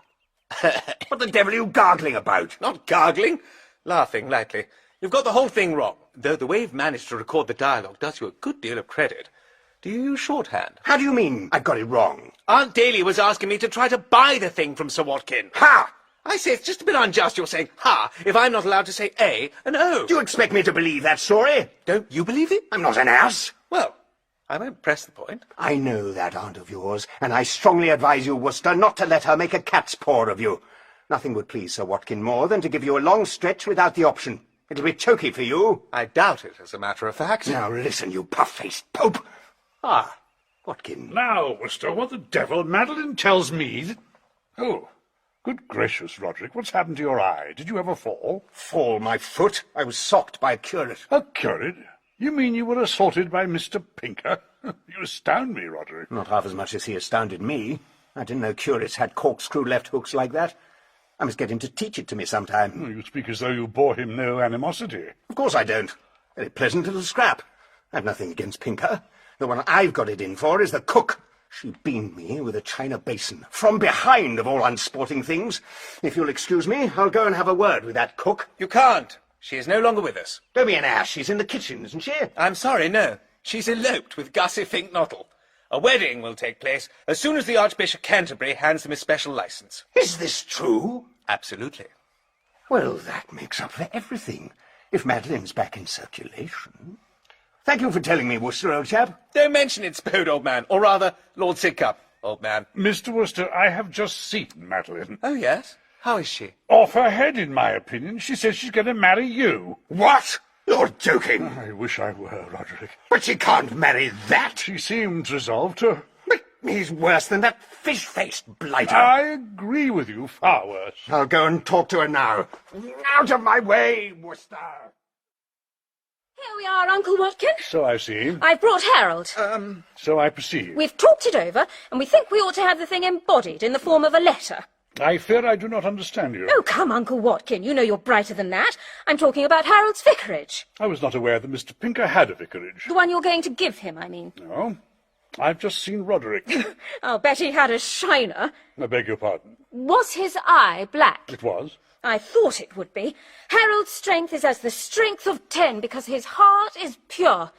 What the devil are you gargling about? Not gargling. Laughing lightly. You've got the whole thing wrong, though the way you've managed to record the dialogue does you a good deal of credit. Do you use shorthand? How do you mean I've got it wrong? Aunt Daly was asking me to try to buy the thing from Sir Watkin. Ha! I say it's just a bit unjust you're saying ha if I'm not allowed to say A and O. Do you expect me to believe that story? Don't you believe it? I'm not an ass. Well, I won't press the point. I know that aunt of yours, and I strongly advise you, Worcester, not to let her make a cat's paw of you. Nothing would please Sir Watkin more than to give you a long stretch without the option. It'll be choky for you. I doubt it, as a matter of fact. Now listen, you puff-faced pope. Ah, Watkin. Now, Worcester, what the devil? Madeline tells me that... Oh, good gracious, Roderick, what's happened to your eye? Did you ever fall? Fall my foot? I was socked by a curate. A curate? You mean you were assaulted by Mr. Pinker? You astound me, Roderick. Not half as much as he astounded me. I didn't know curates had corkscrew left hooks like that. I must get him to teach it to me sometime. Oh, you speak as though you bore him no animosity. Of course I don't. Very pleasant little scrap. I've nothing against Pinker. The one I've got it in for is the cook. She beamed me with a china basin, from behind of all unsporting things. If you'll excuse me, I'll go and have a word with that cook. You can't. She is no longer with us. Don't be an ass. She's in the kitchen, isn't she? I'm sorry, no. She's eloped with Gussie Fink-Nottle. A wedding will take place as soon as the Archbishop of Canterbury hands him his special license. Is this true? Absolutely. Well, that makes up for everything. If Madeline's back in circulation... Thank you for telling me, Worcester, old chap. Don't mention it, Spode, old man. Or rather, Lord Sidcup, old man. Mr. Worcester, I have just seen Madeline. Oh, yes? How is she? Off her head, in my opinion. She says she's going to marry you. What? You're joking. I wish I were, Roderick. But she can't marry that. She seems resolved to. But he's worse than that fish-faced blighter. I agree with you, far worse. I'll go and talk to her now. Out of my way, Worcester. Here we are, Uncle Watkin. So I see. I've brought Harold. So I perceive. We've talked it over, and we think we ought to have the thing embodied in the form of a letter. I fear I do not understand you. Oh, come, Uncle Watkin, you know you're brighter than that. I'm talking about Harold's vicarage. I was not aware that Mr. Pinker had a vicarage. The one you're going to give him, I mean. No, I've just seen Roderick. I'll bet he had a shiner. I beg your pardon. Was his eye black? It was. I thought it would be. Harold's strength is as the strength of 10 because his heart is pure.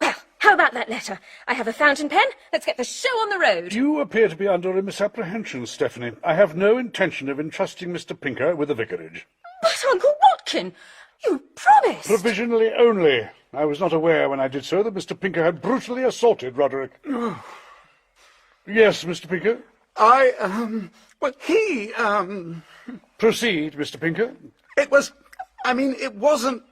Well, how about that letter? I have a fountain pen. Let's get the show on the road. You appear to be under a misapprehension, Stephanie. I have no intention of entrusting Mr. Pinker with a vicarage. But, Uncle Watkin, you promised. Provisionally only. I was not aware when I did so that Mr. Pinker had brutally assaulted Roderick. Yes, Mr. Pinker? Proceed, Mr. Pinker. It wasn't...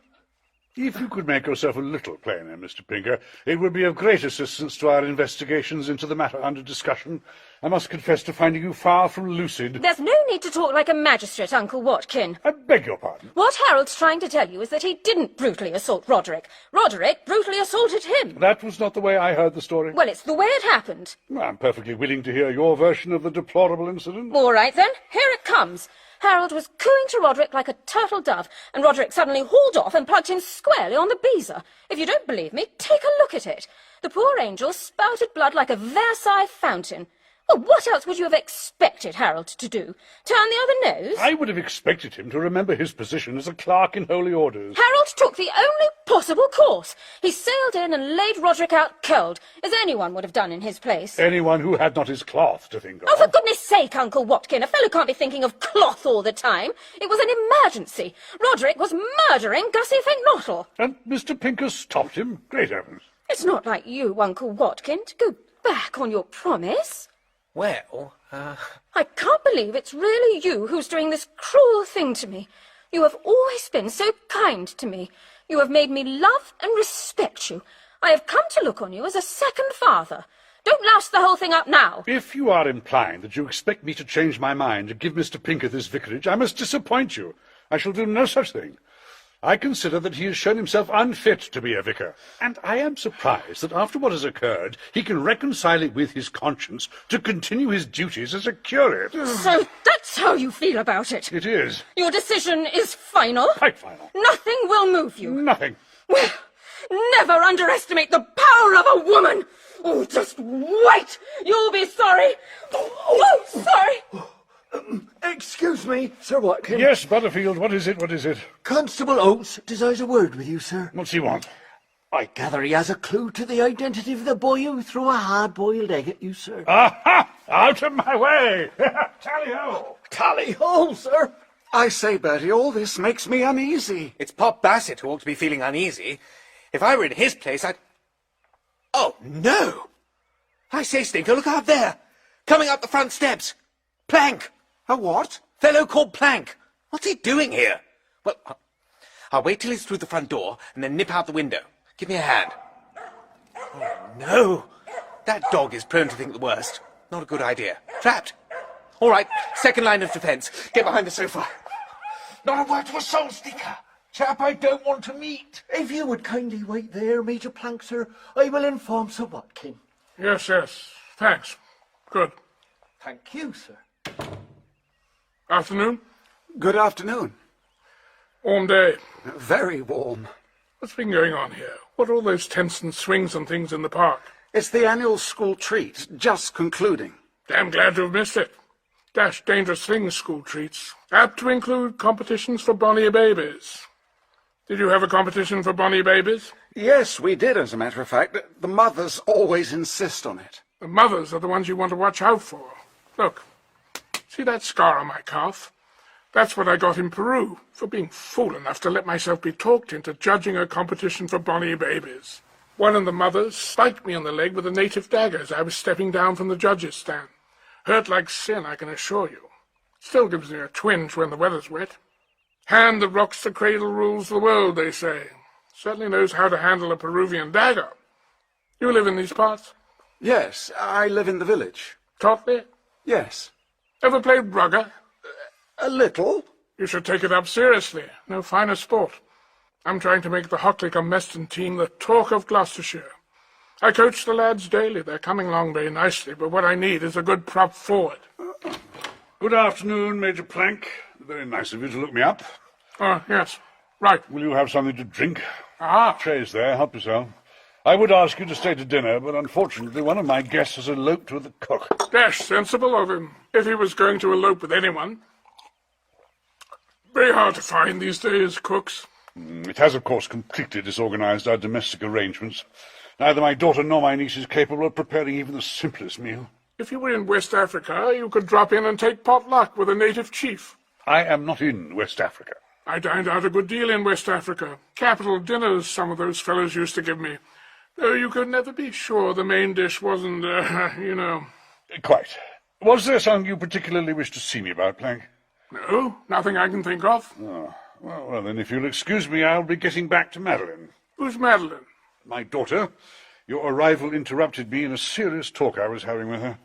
If you could make yourself a little plainer, Mr. Pinker, it would be of great assistance to our investigations into the matter under discussion. I must confess to finding you far from lucid. There's no need to talk like a magistrate, Uncle Watkin. I beg your pardon. What Harold's trying to tell you is that he didn't brutally assault Roderick. Roderick brutally assaulted him. That was not the way I heard the story. Well, it's the way it happened. I'm perfectly willing to hear your version of the deplorable incident. All right, then. Here it comes. Harold was cooing to Roderick like a turtle dove, and Roderick suddenly hauled off and plugged him squarely on the beezer. If you don't believe me, take a look at it. The poor angel spouted blood like a Versailles fountain. Well, what else would you have expected Harold to do? Turn the other nose? I would have expected him to remember his position as a clerk in holy orders. Harold took the only possible course. He sailed in and laid Roderick out cold, as anyone would have done in his place. Anyone who had not his cloth to think of. Oh, for goodness sake, Uncle Watkin, a fellow can't be thinking of cloth all the time. It was an emergency. Roderick was murdering Gussie Fink-Nottle. And Mr. Pinker stopped him? Great heavens. It's not like you, Uncle Watkin, to go back on your promise. Well, I can't believe it's really you who's doing this cruel thing to me. You have always been so kind to me. You have made me love and respect you. I have come to look on you as a second father. Don't louse the whole thing up now. If you are implying that you expect me to change my mind and give Mr. Pinker this vicarage, I must disappoint you. I shall do no such thing. I consider that he has shown himself unfit to be a vicar, and I am surprised that after what has occurred, he can reconcile it with his conscience to continue his duties as a curate. So that's how you feel about it? It is. Your decision is final? Quite final. Nothing will move you? Nothing. Well, never underestimate the power of a woman! Oh, just wait! You'll be sorry! Oh, sorry! Excuse me, Sir Watkin. Yes, Butterfield, what is it? What is it? Constable Oates desires a word with you, sir. What's he want? I gather he has a clue to the identity of the boy who threw a hard-boiled egg at you, sir. Aha! Out of my way! Tally-ho! Tally-ho, sir! I say, Bertie, all this makes me uneasy. It's Pop Bassett who ought to be feeling uneasy. If I were in his place, I'd... Oh, no! I say, Stinker, look out there! Coming up the front steps! Plank! A what? Fellow called Plank. What's he doing here? Well, I'll wait till he's through the front door and then nip out the window. Give me a hand. Oh, no! That dog is prone to think the worst. Not a good idea. Trapped. All right, second line of defence. Get behind the sofa. Not a word to a soul, Stinker. Chap I don't want to meet. If you would kindly wait there, Major Plank, sir, I will inform Sir Watkin. Yes, yes. Thanks. Good. Thank you, sir. Afternoon? Good afternoon. Warm day. Very warm. What's been going on here? What are all those tents and swings and things in the park? It's the annual school treat, just concluding. Damn glad to have missed it. Dash dangerous things, school treats. Apt to include competitions for bonny babies. Did you have a competition for bonny babies? Yes, we did, as a matter of fact. The mothers always insist on it. The mothers are the ones you want to watch out for. Look, see that scar on my calf? That's what I got in Peru for being fool enough to let myself be talked into judging a competition for bonny babies. One of the mothers spiked me on the leg with a native dagger as I was stepping down from the judge's stand. Hurt like sin, I can assure you. Still gives me a twinge when the weather's wet. Hand that rocks the cradle rules the world, they say. Certainly knows how to handle a Peruvian dagger. You live in these parts? Yes, I live in the village. Tottley? Yes. Ever played rugger? A little. You should take it up seriously. No finer sport. I'm trying to make the Hockley-cum-Meston team the talk of Gloucestershire. I coach the lads daily. They're coming along very nicely, but what I need is a good prop forward. Good afternoon, Major Plank. Very nice of you to look me up. Oh, yes. Right. Will you have something to drink? Ah. Tray's there. Help yourself. I would ask you to stay to dinner, but unfortunately one of my guests has eloped with the cook. Dash sensible of him, if he was going to elope with anyone. Very hard to find these days, cooks. It has, of course, completely disorganized our domestic arrangements. Neither my daughter nor my niece is capable of preparing even the simplest meal. If you were in West Africa, you could drop in and take potluck with a native chief. I am not in West Africa. I dined out a good deal in West Africa. Capital dinners some of those fellows used to give me. Though you could never be sure the main dish wasn't, you know... Quite. Was there something you particularly wished to see me about, Plank? No, nothing I can think of. Oh, well, then, if you'll excuse me, I'll be getting back to Madeline. Who's Madeline? My daughter. Your arrival interrupted me in a serious talk I was having with her.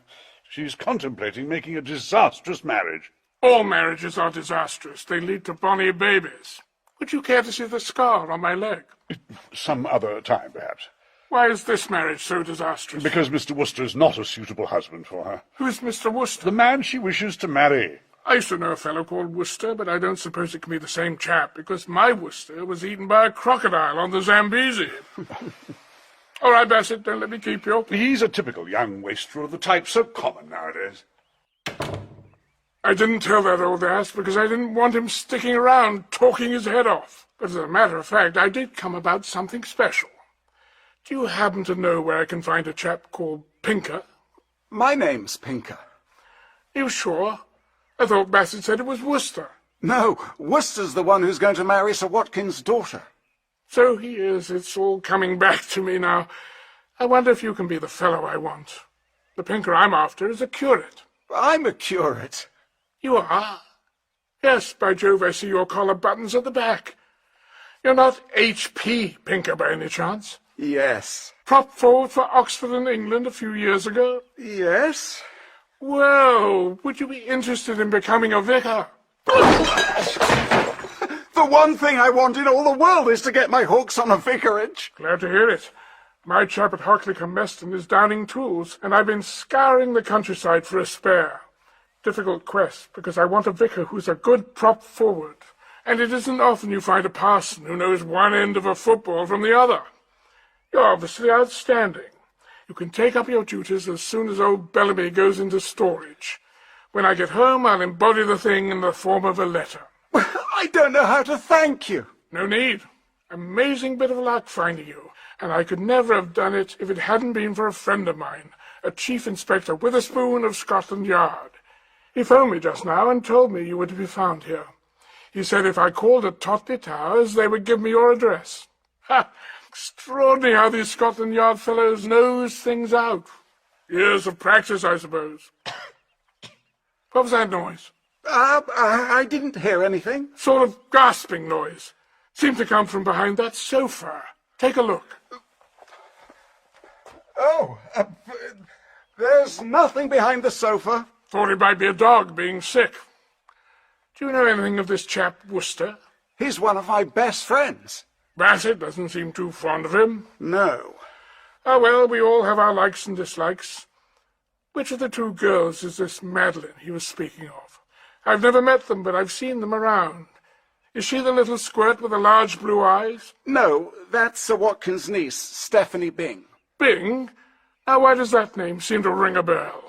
She's contemplating making a disastrous marriage. All marriages are disastrous. They lead to bonny babies. Would you care to see the scar on my leg? Some other time, perhaps. Why is this marriage so disastrous? Because Mr. Worcester is not a suitable husband for her. Who's Mr. Worcester? The man she wishes to marry. I used to know a fellow called Worcester, but I don't suppose it can be the same chap, because my Worcester was eaten by a crocodile on the Zambezi. All right, Bassett, don't let me keep you. He's a typical young wastrel of the type so common nowadays. I didn't tell that old ass because I didn't want him sticking around talking his head off. But as a matter of fact, I did come about something special. Do you happen to know where I can find a chap called Pinker? My name's Pinker. You sure? I thought Bassett said it was Worcester. No, Worcester's the one who's going to marry Sir Watkin's daughter. So he is. It's all coming back to me now. I wonder if you can be the fellow I want. The Pinker I'm after is a curate. I'm a curate. You are? Yes, by Jove, I see your collar buttons at the back. You're not H.P. Pinker by any chance? Yes. Prop forward for Oxford and England a few years ago? Yes. Well, would you be interested in becoming a vicar? The one thing I want in all the world is to get my hooks on a vicarage. Glad to hear it. My chap at Hockley-cum-Meston is downing tools, and I've been scouring the countryside for a spare. Difficult quest, because I want a vicar who's a good prop forward, and it isn't often you find a parson who knows one end of a football from the other. You're obviously outstanding. You can take up your duties as soon as old Bellamy goes into storage. When I get home, I'll embody the thing in the form of a letter. I don't know how to thank you. No need. Amazing bit of luck finding you, and I could never have done it if it hadn't been for a friend of mine, a Chief Inspector Witherspoon of Scotland Yard. He phoned me just now and told me you were to be found here. He said if I called at Tottley Towers, they would give me your address. Ha! Extraordinary how these Scotland Yard fellows nose things out. Years of practice, I suppose. What was that noise? I didn't hear anything. Sort of gasping noise. Seemed to come from behind that sofa. Take a look. Oh, there's nothing behind the sofa. Thought it might be a dog being sick. Do you know anything of this chap, Worcester? He's one of my best friends. Bassett doesn't seem too fond of him. No. Oh, well, we all have our likes and dislikes. Which of the two girls is this Madeline he was speaking of? I've never met them, but I've seen them around. Is she the little squirt with the large blue eyes? No, that's Sir Watkins' niece, Stephanie Byng. Byng? Now, why does that name seem to ring a bell?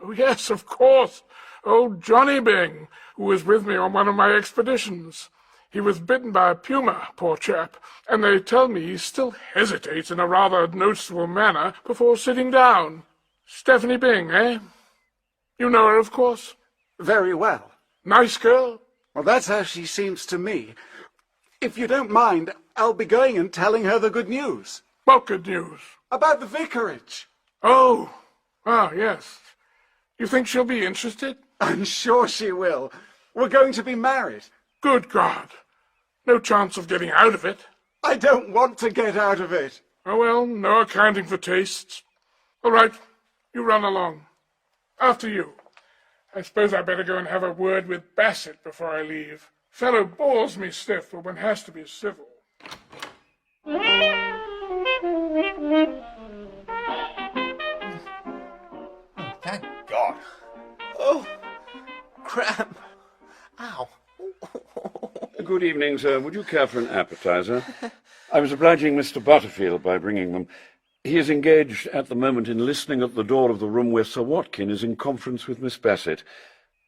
Oh, yes, of course. Old Johnny Byng, who was with me on one of my expeditions. He was bitten by a puma, poor chap, and they tell me he still hesitates in a rather noticeable manner before sitting down. Stephanie Byng, eh? You know her, of course? Very well. Nice girl? Well, that's how she seems to me. If you don't mind, I'll be going and telling her the good news. What good news? About the vicarage. Oh, yes. You think she'll be interested? I'm sure she will. We're going to be married. Good God. No chance of getting out of it. I don't want to get out of it. Oh, well, no accounting for tastes. All right, you run along. After you. I suppose I better go and have a word with Bassett before I leave. Fellow bores me stiff, but one has to be civil. Thank God. Oh, cramp. Ow. Good evening, sir. Would you care for an appetizer? I was obliging Mr. Butterfield by bringing them. He is engaged at the moment in listening at the door of the room where Sir Watkin is in conference with Miss Bassett.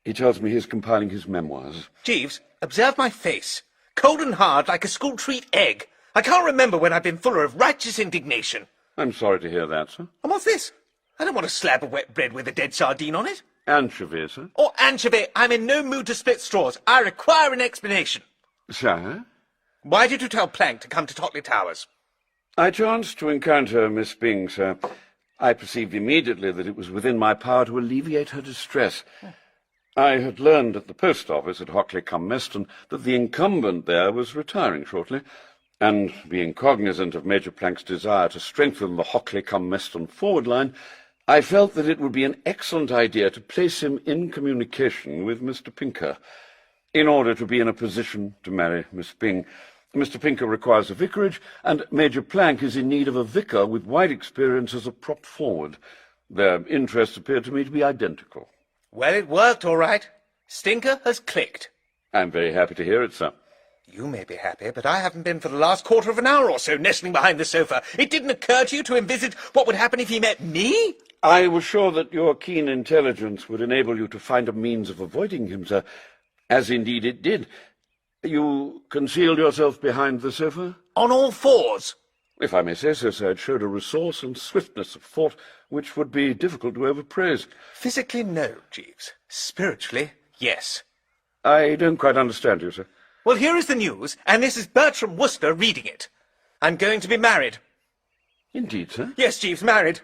He tells me he is compiling his memoirs. Jeeves, observe my face. Cold and hard like a school treat egg. I can't remember when I've been fuller of righteous indignation. I'm sorry to hear that, sir. And what's this? I don't want a slab of wet bread with a dead sardine on it. Anchovy, sir. Or anchovy. I'm in no mood to split straws. I require an explanation. Sir? Why did you tell Plank to come to Tottley Towers? I chanced to encounter Miss Byng, sir. I perceived immediately that it was within my power to alleviate her distress. I had learned at the post office at Hockley-cum-Meston that the incumbent there was retiring shortly, and being cognizant of Major Plank's desire to strengthen the Hockley-cum-Meston forward line, I felt that it would be an excellent idea to place him in communication with Mr. Pinker, in order to be in a position to marry Miss Byng. Mr. Pinker requires a vicarage, and Major Plank is in need of a vicar with wide experience as a prop forward. Their interests appear to me to be identical. Well, it worked all right. Stinker has clicked. I'm very happy to hear it, sir. You may be happy, but I haven't been for the last quarter of an hour or so nestling behind the sofa. It didn't occur to you to envisage what would happen if he met me? I was sure that your keen intelligence would enable you to find a means of avoiding him, sir, as indeed it did. You concealed yourself behind the sofa? On all fours? If I may say so, sir, it showed a resource and swiftness of thought which would be difficult to overpraise. Physically, no, Jeeves. Spiritually, yes. I don't quite understand you, sir. Well, here is the news, and this is Bertram Worcester reading it. I'm going to be married. Indeed, sir? Yes, Jeeves, married.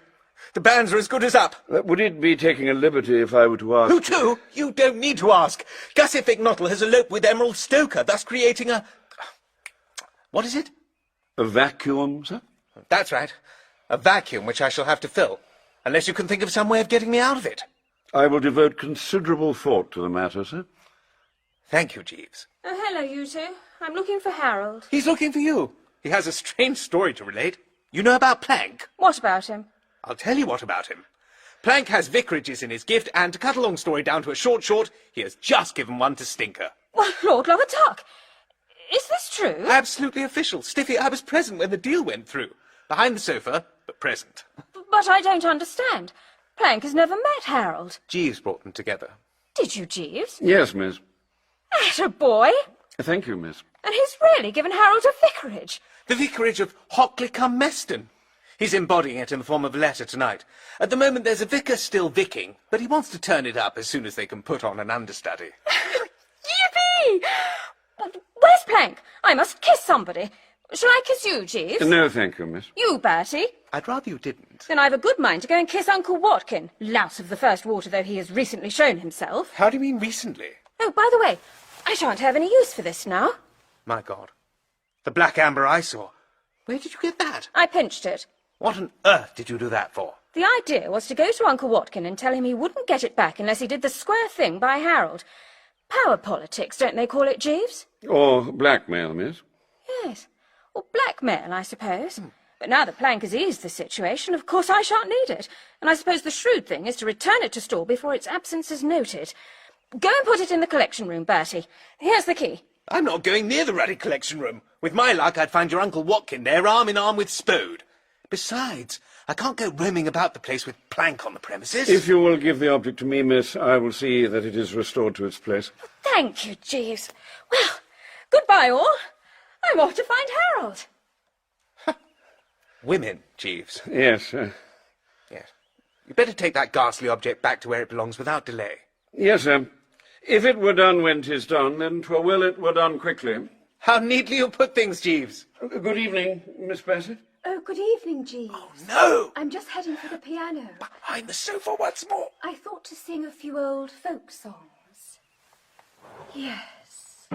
The banns are as good as up. Would it be taking a liberty if I were to ask... Who to? You don't need to ask. Gussie Fitgnottle has eloped with Emerald Stoker, thus creating a... What is it? A vacuum, sir? That's right. A vacuum which I shall have to fill, unless you can think of some way of getting me out of it. I will devote considerable thought to the matter, sir. Thank you, Jeeves. Oh, hello, you two. I'm looking for Harold. He's looking for you. He has a strange story to relate. You know about Plank? What about him? I'll tell you what about him. Plank has vicarages in his gift, and to cut a long story down to a short, he has just given one to Stinker. Well, Lord love a tuck. Is this true? Absolutely official. Stiffy, I was present when the deal went through. Behind the sofa, but present. But I don't understand. Plank has never met Harold. Jeeves brought them together. Did you, Jeeves? Yes, miss. Atta boy! Thank you, miss. And he's really given Harold a vicarage. The vicarage of Hockley-cum-Meston. He's embodying it in the form of a letter tonight. At the moment there's a vicar still vicking, but he wants to turn it up as soon as they can put on an understudy. Yippee! Where's Plank? I must kiss somebody. Shall I kiss you, Jeeves? No, thank you, miss. You, Bertie? I'd rather you didn't. Then I've a good mind to go and kiss Uncle Watkin, louse of the first water though he has recently shown himself. How do you mean recently? Oh, by the way, I shan't have any use for this now. My God. The black amber I saw. Where did you get that? I pinched it. What on earth did you do that for? The idea was to go to Uncle Watkin and tell him he wouldn't get it back unless he did the square thing by Harold. Power politics, don't they call it, Jeeves? Or blackmail, miss. Yes. Or blackmail, I suppose. But now that Plank has eased the situation, of course I shan't need it. And I suppose the shrewd thing is to return it to store before its absence is noted. Go and put it in the collection room, Bertie. Here's the key. I'm not going near the ruddy collection room. With my luck, I'd find your Uncle Watkin there, arm in arm with Spode. Besides, I can't go roaming about the place with Plank on the premises. If you will give the object to me, miss, I will see that it is restored to its place. Thank you, Jeeves. Well, goodbye all. I'm off to find Harold. Women, Jeeves. Yes. Yes. You'd better take that ghastly object back to where it belongs without delay. Yes, sir. If it were done when 'tis done, then 'twere well it were done quickly. How neatly you put things, Jeeves. Good evening, Miss Bassett. Oh, good evening, Jeeves. Oh, no! I'm just heading for the piano. Behind the sofa once more. I thought to sing a few old folk songs. Yes.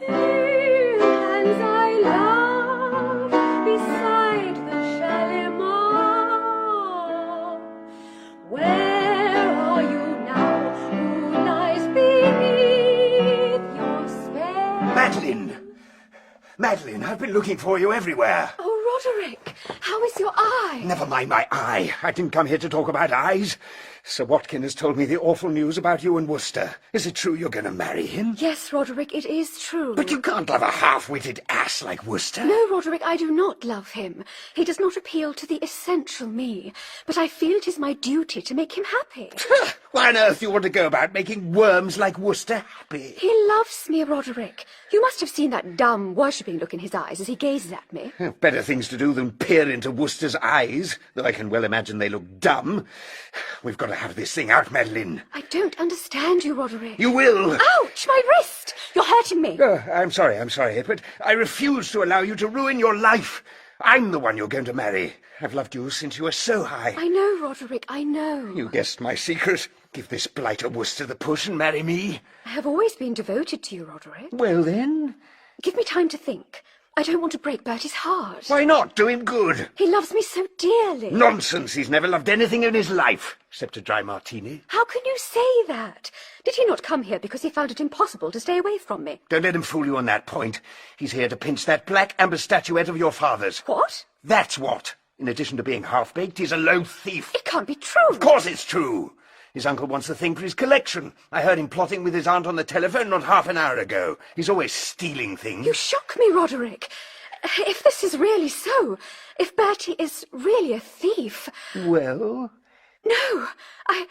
Pale hands I love beside the Shalimar. Where are you now? Who lies beneath your spell? Madeline, I've been looking for you everywhere. Oh, Roderick, how is your eye? Never mind my eye. I didn't come here to talk about eyes. Sir Watkin has told me the awful news about you and Worcester. Is it true you're going to marry him? Yes, Roderick, it is true. But you can't love a half-witted ass like Worcester. No, Roderick, I do not love him. He does not appeal to the essential me. But I feel it is my duty to make him happy. Why on earth do you want to go about making worms like Worcester happy? He loves me, Roderick. You must have seen that dumb, worshipping look in his eyes as he gazes at me. Better things to do than peer into Worcester's eyes, though I can well imagine they look dumb. We've got to have this thing out, Madeline. I don't understand you, Roderick. You will. Ouch, my wrist! You're hurting me. I'm sorry, but I refuse to allow you to ruin your life. I'm the one you're going to marry. I've loved you since you were so high. I know, Roderick, I know. You guessed my secret. Give this blighter Worcester the push and marry me. I have always been devoted to you, Roderick. Well, then? Give me time to think. I don't want to break Bertie's heart. Why not? Do him good. He loves me so dearly. Nonsense. He's never loved anything in his life, except a dry martini. How can you say that? Did he not come here because he found it impossible to stay away from me? Don't let him fool you on that point. He's here to pinch that black amber statuette of your father's. What? That's what. In addition to being half-baked, he's a low thief. It can't be true. Of course it's true. His uncle wants the thing for his collection. I heard him plotting with his aunt on the telephone not half an hour ago. He's always stealing things. You shock me, Roderick. If this is really so, if Bertie is really a thief... Well? No, I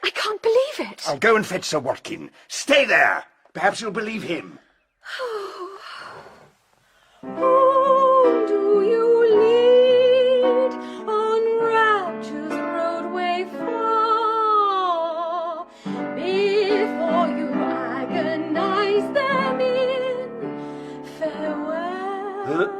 can't believe it. I'll go and fetch Sir Watkin. Stay there. Perhaps you'll believe him. Whom do you lead on rapture's roadway far? Before you agonize them in farewell.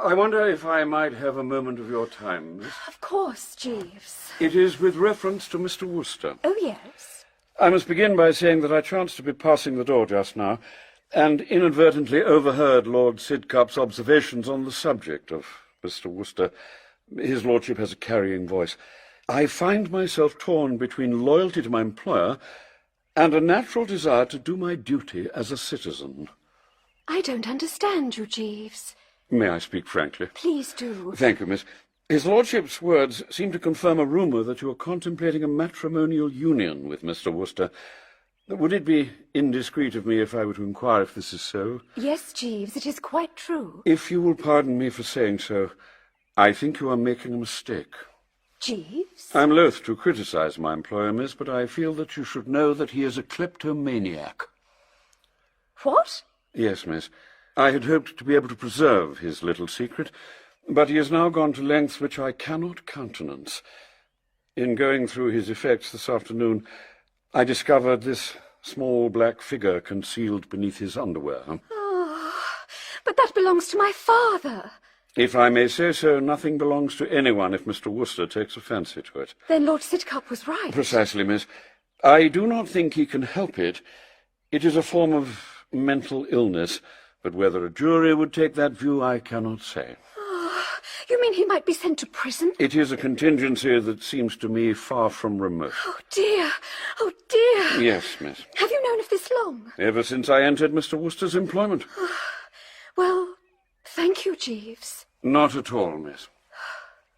I wonder if I might have a moment of your time, miss? Of course, Jeeves. It is with reference to Mr. Worcester. Oh, yes. I must begin by saying that I chanced to be passing the door just now, and inadvertently overheard Lord Sidcup's observations on the subject of Mr. Worcester. His lordship has a carrying voice. I find myself torn between loyalty to my employer and a natural desire to do my duty as a citizen. I don't understand you, Jeeves. May I speak frankly? Please do. Thank you, miss. His lordship's words seem to confirm a rumour that you are contemplating a matrimonial union with Mr. Worcester. Would it be indiscreet of me if I were to inquire if this is so? Yes, Jeeves, it is quite true. If you will pardon me for saying so, I think you are making a mistake. Jeeves? I'm loath to criticize my employer, miss, but I feel that you should know that he is a kleptomaniac. What? Yes, miss. I had hoped to be able to preserve his little secret, but he has now gone to lengths which I cannot countenance. In going through his effects this afternoon, I discovered this small black figure concealed beneath his underwear. Oh, but that belongs to my father. If I may say so, nothing belongs to anyone if Mr. Worcester takes a fancy to it. Then Lord Sidcup was right. Precisely, miss. I do not think he can help it. It is a form of mental illness, but whether a jury would take that view, I cannot say. Oh, you mean he might be sent to prison? It is a contingency that seems to me far from remote. Oh, dear. Oh, dear. Yes, miss. Have you known of this long? Ever since I entered Mr. Worcester's employment. Well, thank you, Jeeves. Not at all, miss.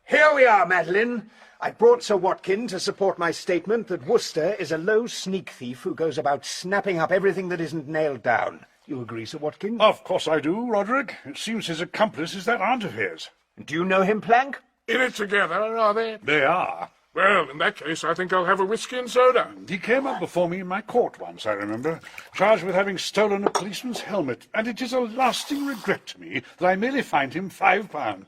Here we are, Madeline. I brought Sir Watkin to support my statement that Worcester is a low sneak thief who goes about snapping up everything that isn't nailed down. You agree, Sir Watkin? Of course I do, Roderick. It seems his accomplice is that aunt of his. Do you know him, Plank? In it together, are they? They are. Well, in that case, I think I'll have a whiskey and soda. He came up before me in my court once, I remember, charged with having stolen a policeman's helmet, and it is a lasting regret to me that I merely fined him £5.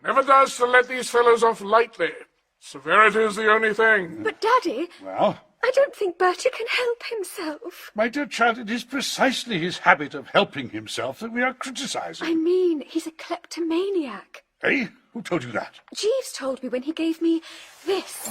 Never does to let these fellows off lightly. Severity is the only thing. But, Daddy... Well? I don't think Bertie can help himself. My dear child, it is precisely his habit of helping himself that we are criticising. I mean, he's a kleptomaniac. Eh? Who told you that? Jeeves told me when he gave me this.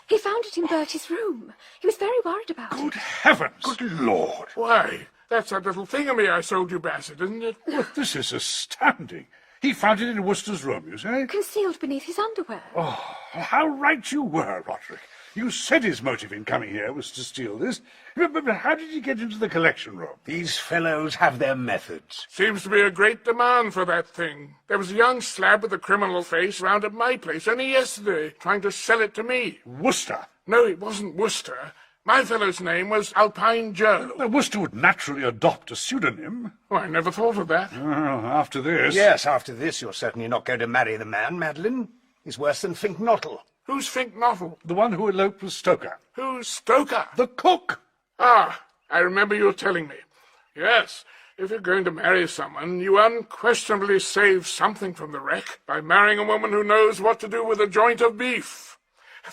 He found it in Bertie's room. He was very worried about it. Good heavens! Good Lord! Why, that's that little thingamy I sold you, Bassett, isn't it? Well, this is astounding. He found it in Worcester's room, you say? Concealed beneath his underwear. Oh, how right you were, Roderick. You said his motive in coming here was to steal this. But how did he get into the collection room? These fellows have their methods. Seems to be a great demand for that thing. There was a young slab with a criminal face round at my place only yesterday, trying to sell it to me. Worcester? No, it wasn't Worcester. My fellow's name was Alpine Joe. Well, Worcester would naturally adopt a pseudonym. Oh, I never thought of that. After this... Yes, after this, you're certainly not going to marry the man, Madeline. He's worse than Fink Nottle. Who's Fink Nottle? The one who eloped with Stoker. Who's Stoker? The cook. Ah, I remember you telling me. Yes, if you're going to marry someone, you unquestionably save something from the wreck by marrying a woman who knows what to do with a joint of beef.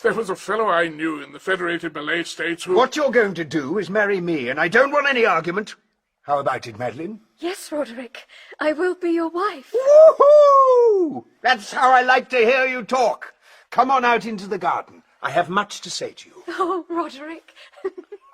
There was a fellow I knew in the Federated Malay States who... What you're going to do is marry me, and I don't want any argument. How about it, Madeline? Yes, Roderick. I will be your wife. Woohoo! That's how I like to hear you talk. Come on out into the garden. I have much to say to you. Oh, Roderick.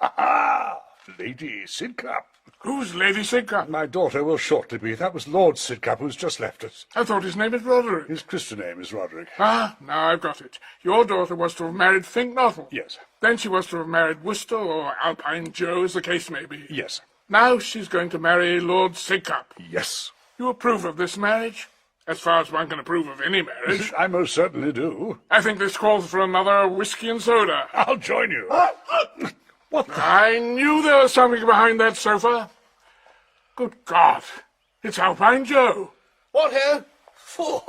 Ah, Lady Sidcup. Who's Lady Sidcup? My daughter will shortly be. That was Lord Sidcup who's just left us. I thought his name was Roderick. His Christian name is Roderick. Ah, now I've got it. Your daughter was to have married Fink Nottle. Yes. Then she was to have married Worcester or Alpine Joe, as the case may be. Yes. Now she's going to marry Lord Sidcup. Yes. You approve of this marriage? As far as one can approve of any marriage. I most certainly do. I think this calls for another whiskey and soda. I'll join you. What the... I knew there was something behind that sofa. Good God. It's Alpine Joe. What, ho? Four.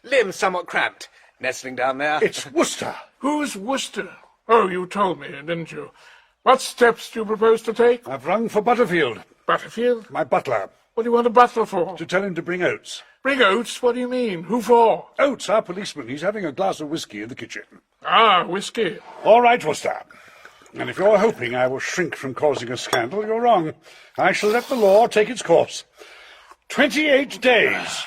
Limbs somewhat cramped. Nestling down there. It's Worcester. Who's Worcester? Oh, you told me, didn't you? What steps do you propose to take? I've rung for Butterfield. Butterfield? My butler. What do you want a butler for? To tell him to bring oats. Bring oats? What do you mean? Who for? Oats, our policeman. He's having a glass of whiskey in the kitchen. Ah, whiskey. All right, Worcester. And if you're hoping I will shrink from causing a scandal, you're wrong. I shall let the law take its course. 28 days.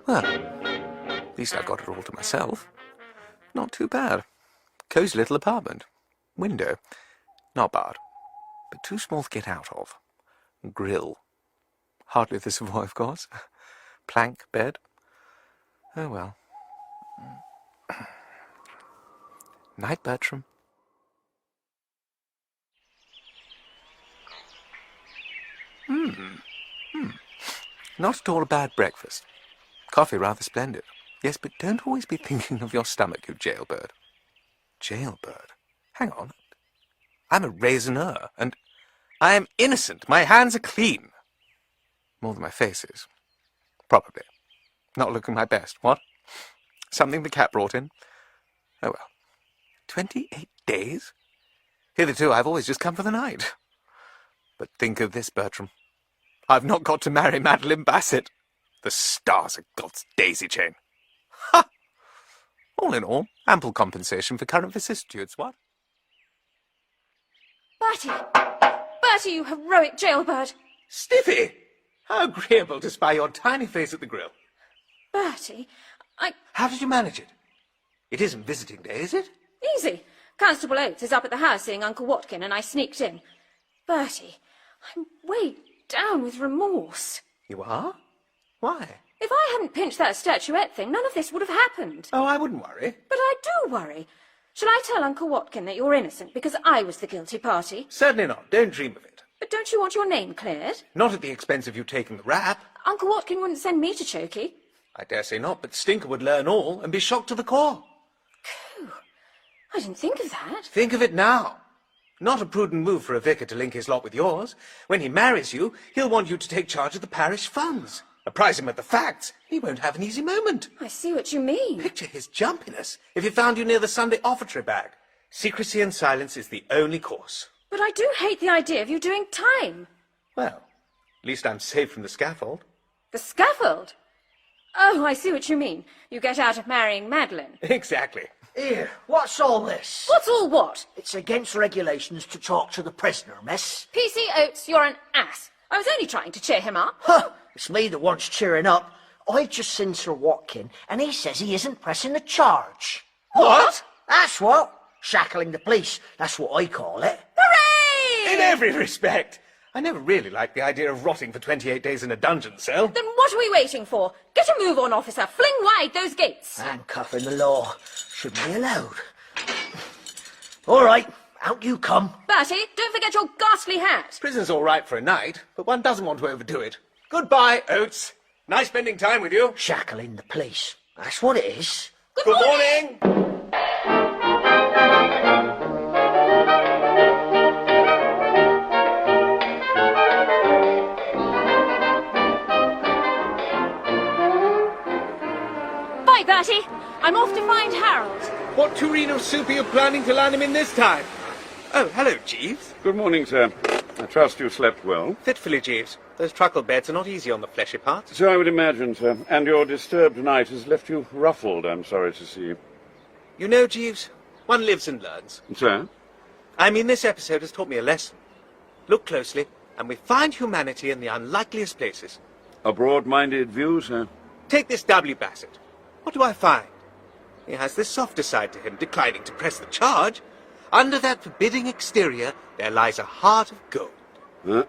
Well, at least I've got it all to myself. Not too bad. Cosy little apartment. Window. Not bad. But too small to get out of. Grill. Hardly the Savoy, of course. Plank bed. Oh well. Night, Bertram. Not at all a bad breakfast. Coffee rather splendid. Yes, but don't always be thinking of your stomach, you jailbird. Jailbird? Hang on. I'm a raisineur, and I am innocent. My hands are clean. More than my face is. Probably. Not looking my best, what? Something the cat brought in? Oh well. 28 days? Hitherto I've always just come for the night. But think of this, Bertram. I've not got to marry Madeline Bassett. The stars of God's daisy chain. Ha! All in all, ample compensation for current vicissitudes, what? Bertie! Bertie, you heroic jailbird! Stiffy! How agreeable to spy your tiny face at the grill. Bertie, How did you manage it? It isn't visiting day, is it? Easy. Constable Oates is up at the house seeing Uncle Watkin, and I sneaked in. Bertie, I'm weighed down with remorse. You are? Why? If I hadn't pinched that statuette thing, none of this would have happened. Oh, I wouldn't worry. But I do worry. Shall I tell Uncle Watkin that you're innocent because I was the guilty party? Certainly not. Don't dream of it. But don't you want your name cleared? Not at the expense of you taking the rap. Uncle Watkin wouldn't send me to Chokey. I dare say not, but Stinker would learn all and be shocked to the core. Phew. I didn't think of that. Think of it now. Not a prudent move for a vicar to link his lot with yours. When he marries you, he'll want you to take charge of the parish funds. Apprise him of the facts. He won't have an easy moment. I see what you mean. Picture his jumpiness if he found you near the Sunday offertory bag. Secrecy and silence is the only course. But I do hate the idea of you doing time. Well, at least I'm safe from the scaffold. The scaffold? Oh, I see what you mean. You get out of marrying Madeline. Exactly. Here, what's all this? What's all what? It's against regulations to talk to the prisoner, miss. PC Oates, you're an ass. I was only trying to cheer him up. Huh, it's me that wants cheering up. I've just seen Sir Watkin, and he says he isn't pressing the charge. What? That's what. Shackling the police. That's what I call it. Hooray! In every respect. I never really liked the idea of rotting for 28 days in a dungeon cell. Then what are we waiting for? Get a move on, officer. Fling wide those gates. Handcuffing the law. Shouldn't be allowed. All right, out you come. Bertie, don't forget your ghastly hat. Prison's all right for a night, but one doesn't want to overdo it. Goodbye, Oates. Nice spending time with you. Shackling the police. That's what it is. Good morning. Bye, Bertie. I'm off to find Harold. What tureen of soup are you planning to land him in this time? Oh, hello, Jeeves. Good morning, sir. I trust you slept well. Fitfully, Jeeves. Those truckle beds are not easy on the fleshy parts. So I would imagine, sir. And your disturbed night has left you ruffled, I'm sorry to see. You know, Jeeves, one lives and learns. Sir? I mean, this episode has taught me a lesson. Look closely, and we find humanity in the unlikeliest places. A broad-minded view, sir. Take this W. Bassett. What do I find? He has this softer side to him, declining to press the charge. Under that forbidding exterior, there lies a heart of gold.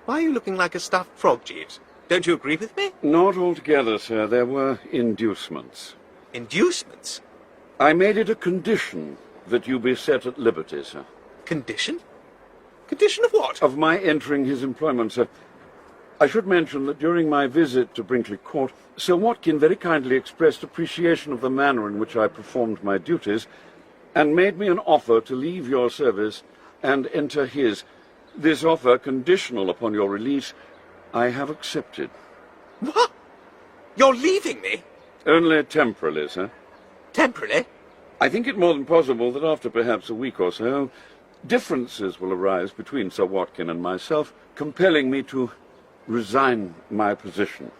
Why are you looking like a stuffed frog, Jeeves? Don't you agree with me? Not altogether, sir. There were inducements. Inducements? I made it a condition that you be set at liberty, sir. Condition? Condition of what? Of my entering his employment, sir. I should mention that during my visit to Brinkley Court, Sir Watkin very kindly expressed appreciation of the manner in which I performed my duties, and made me an offer to leave your service and enter his. This offer, conditional upon your release, I have accepted. What? You're leaving me? Only temporarily, sir. Temporarily? I think it more than possible that after perhaps a week or so, differences will arise between Sir Watkin and myself, compelling me to resign my position.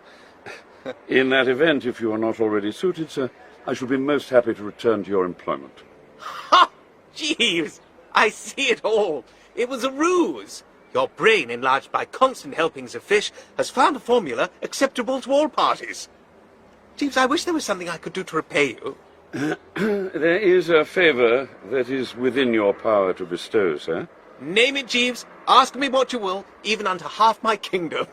In that event, if you are not already suited, sir, I shall be most happy to return to your employment. Ha! Jeeves! I see it all. It was a ruse. Your brain, enlarged by constant helpings of fish, has found a formula acceptable to all parties. Jeeves, I wish there was something I could do to repay you. There is a favour that is within your power to bestow, sir. Name it, Jeeves. Ask me what you will, even unto half my kingdom.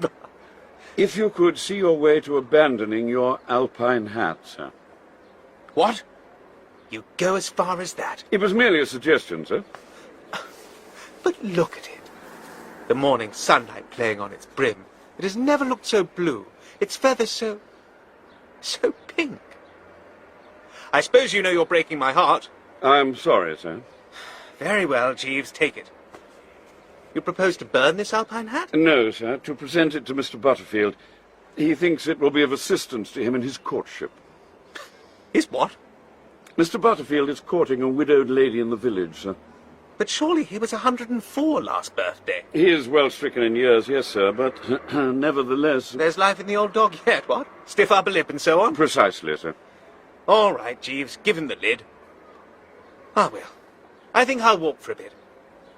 If you could see your way to abandoning your alpine hat, sir. What? You go as far as that? It was merely a suggestion, sir. But look at it. The morning sunlight playing on its brim. It has never looked so blue. Its feathers so... So pink. I suppose you know you're breaking my heart. I'm sorry, sir. Very well, Jeeves, take it. You propose to burn this alpine hat? No, sir, to present it to Mr. Butterfield. He thinks it will be of assistance to him in his courtship. His what? Mr. Butterfield is courting a widowed lady in the village, sir. But surely he was 104 last birthday. He is well stricken in years, yes, sir, but nevertheless... There's life in the old dog yet, what? Stiff upper lip and so on? Precisely, sir. All right, Jeeves, give him the lid. Ah, well, I think I'll walk for a bit.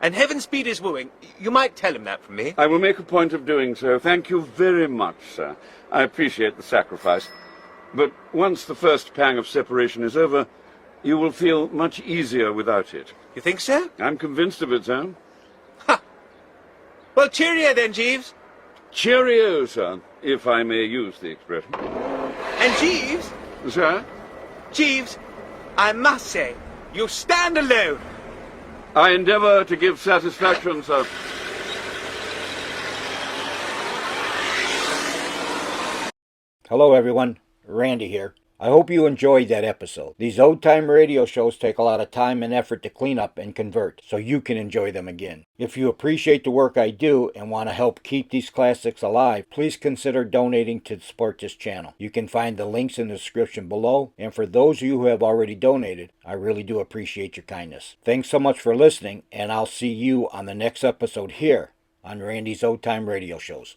And heaven speed his wooing. You might tell him that from me. I will make a point of doing so. Thank you very much, sir. I appreciate the sacrifice. But once the first pang of separation is over, you will feel much easier without it. You think so? I'm convinced of it, sir. Ha! Well, cheerio then, Jeeves. Cheerio, sir, if I may use the expression. And Jeeves? Sir? Jeeves, I must say, you stand alone. I endeavour to give satisfaction, sir. Hello, everyone. Randy here. I hope you enjoyed that episode. These old-time radio shows take a lot of time and effort to clean up and convert, so you can enjoy them again. If you appreciate the work I do and want to help keep these classics alive, please consider donating to support this channel. You can find the links in the description below, and for those of you who have already donated, I really do appreciate your kindness. Thanks so much for listening, and I'll see you on the next episode here on Randy's Old Time Radio Shows.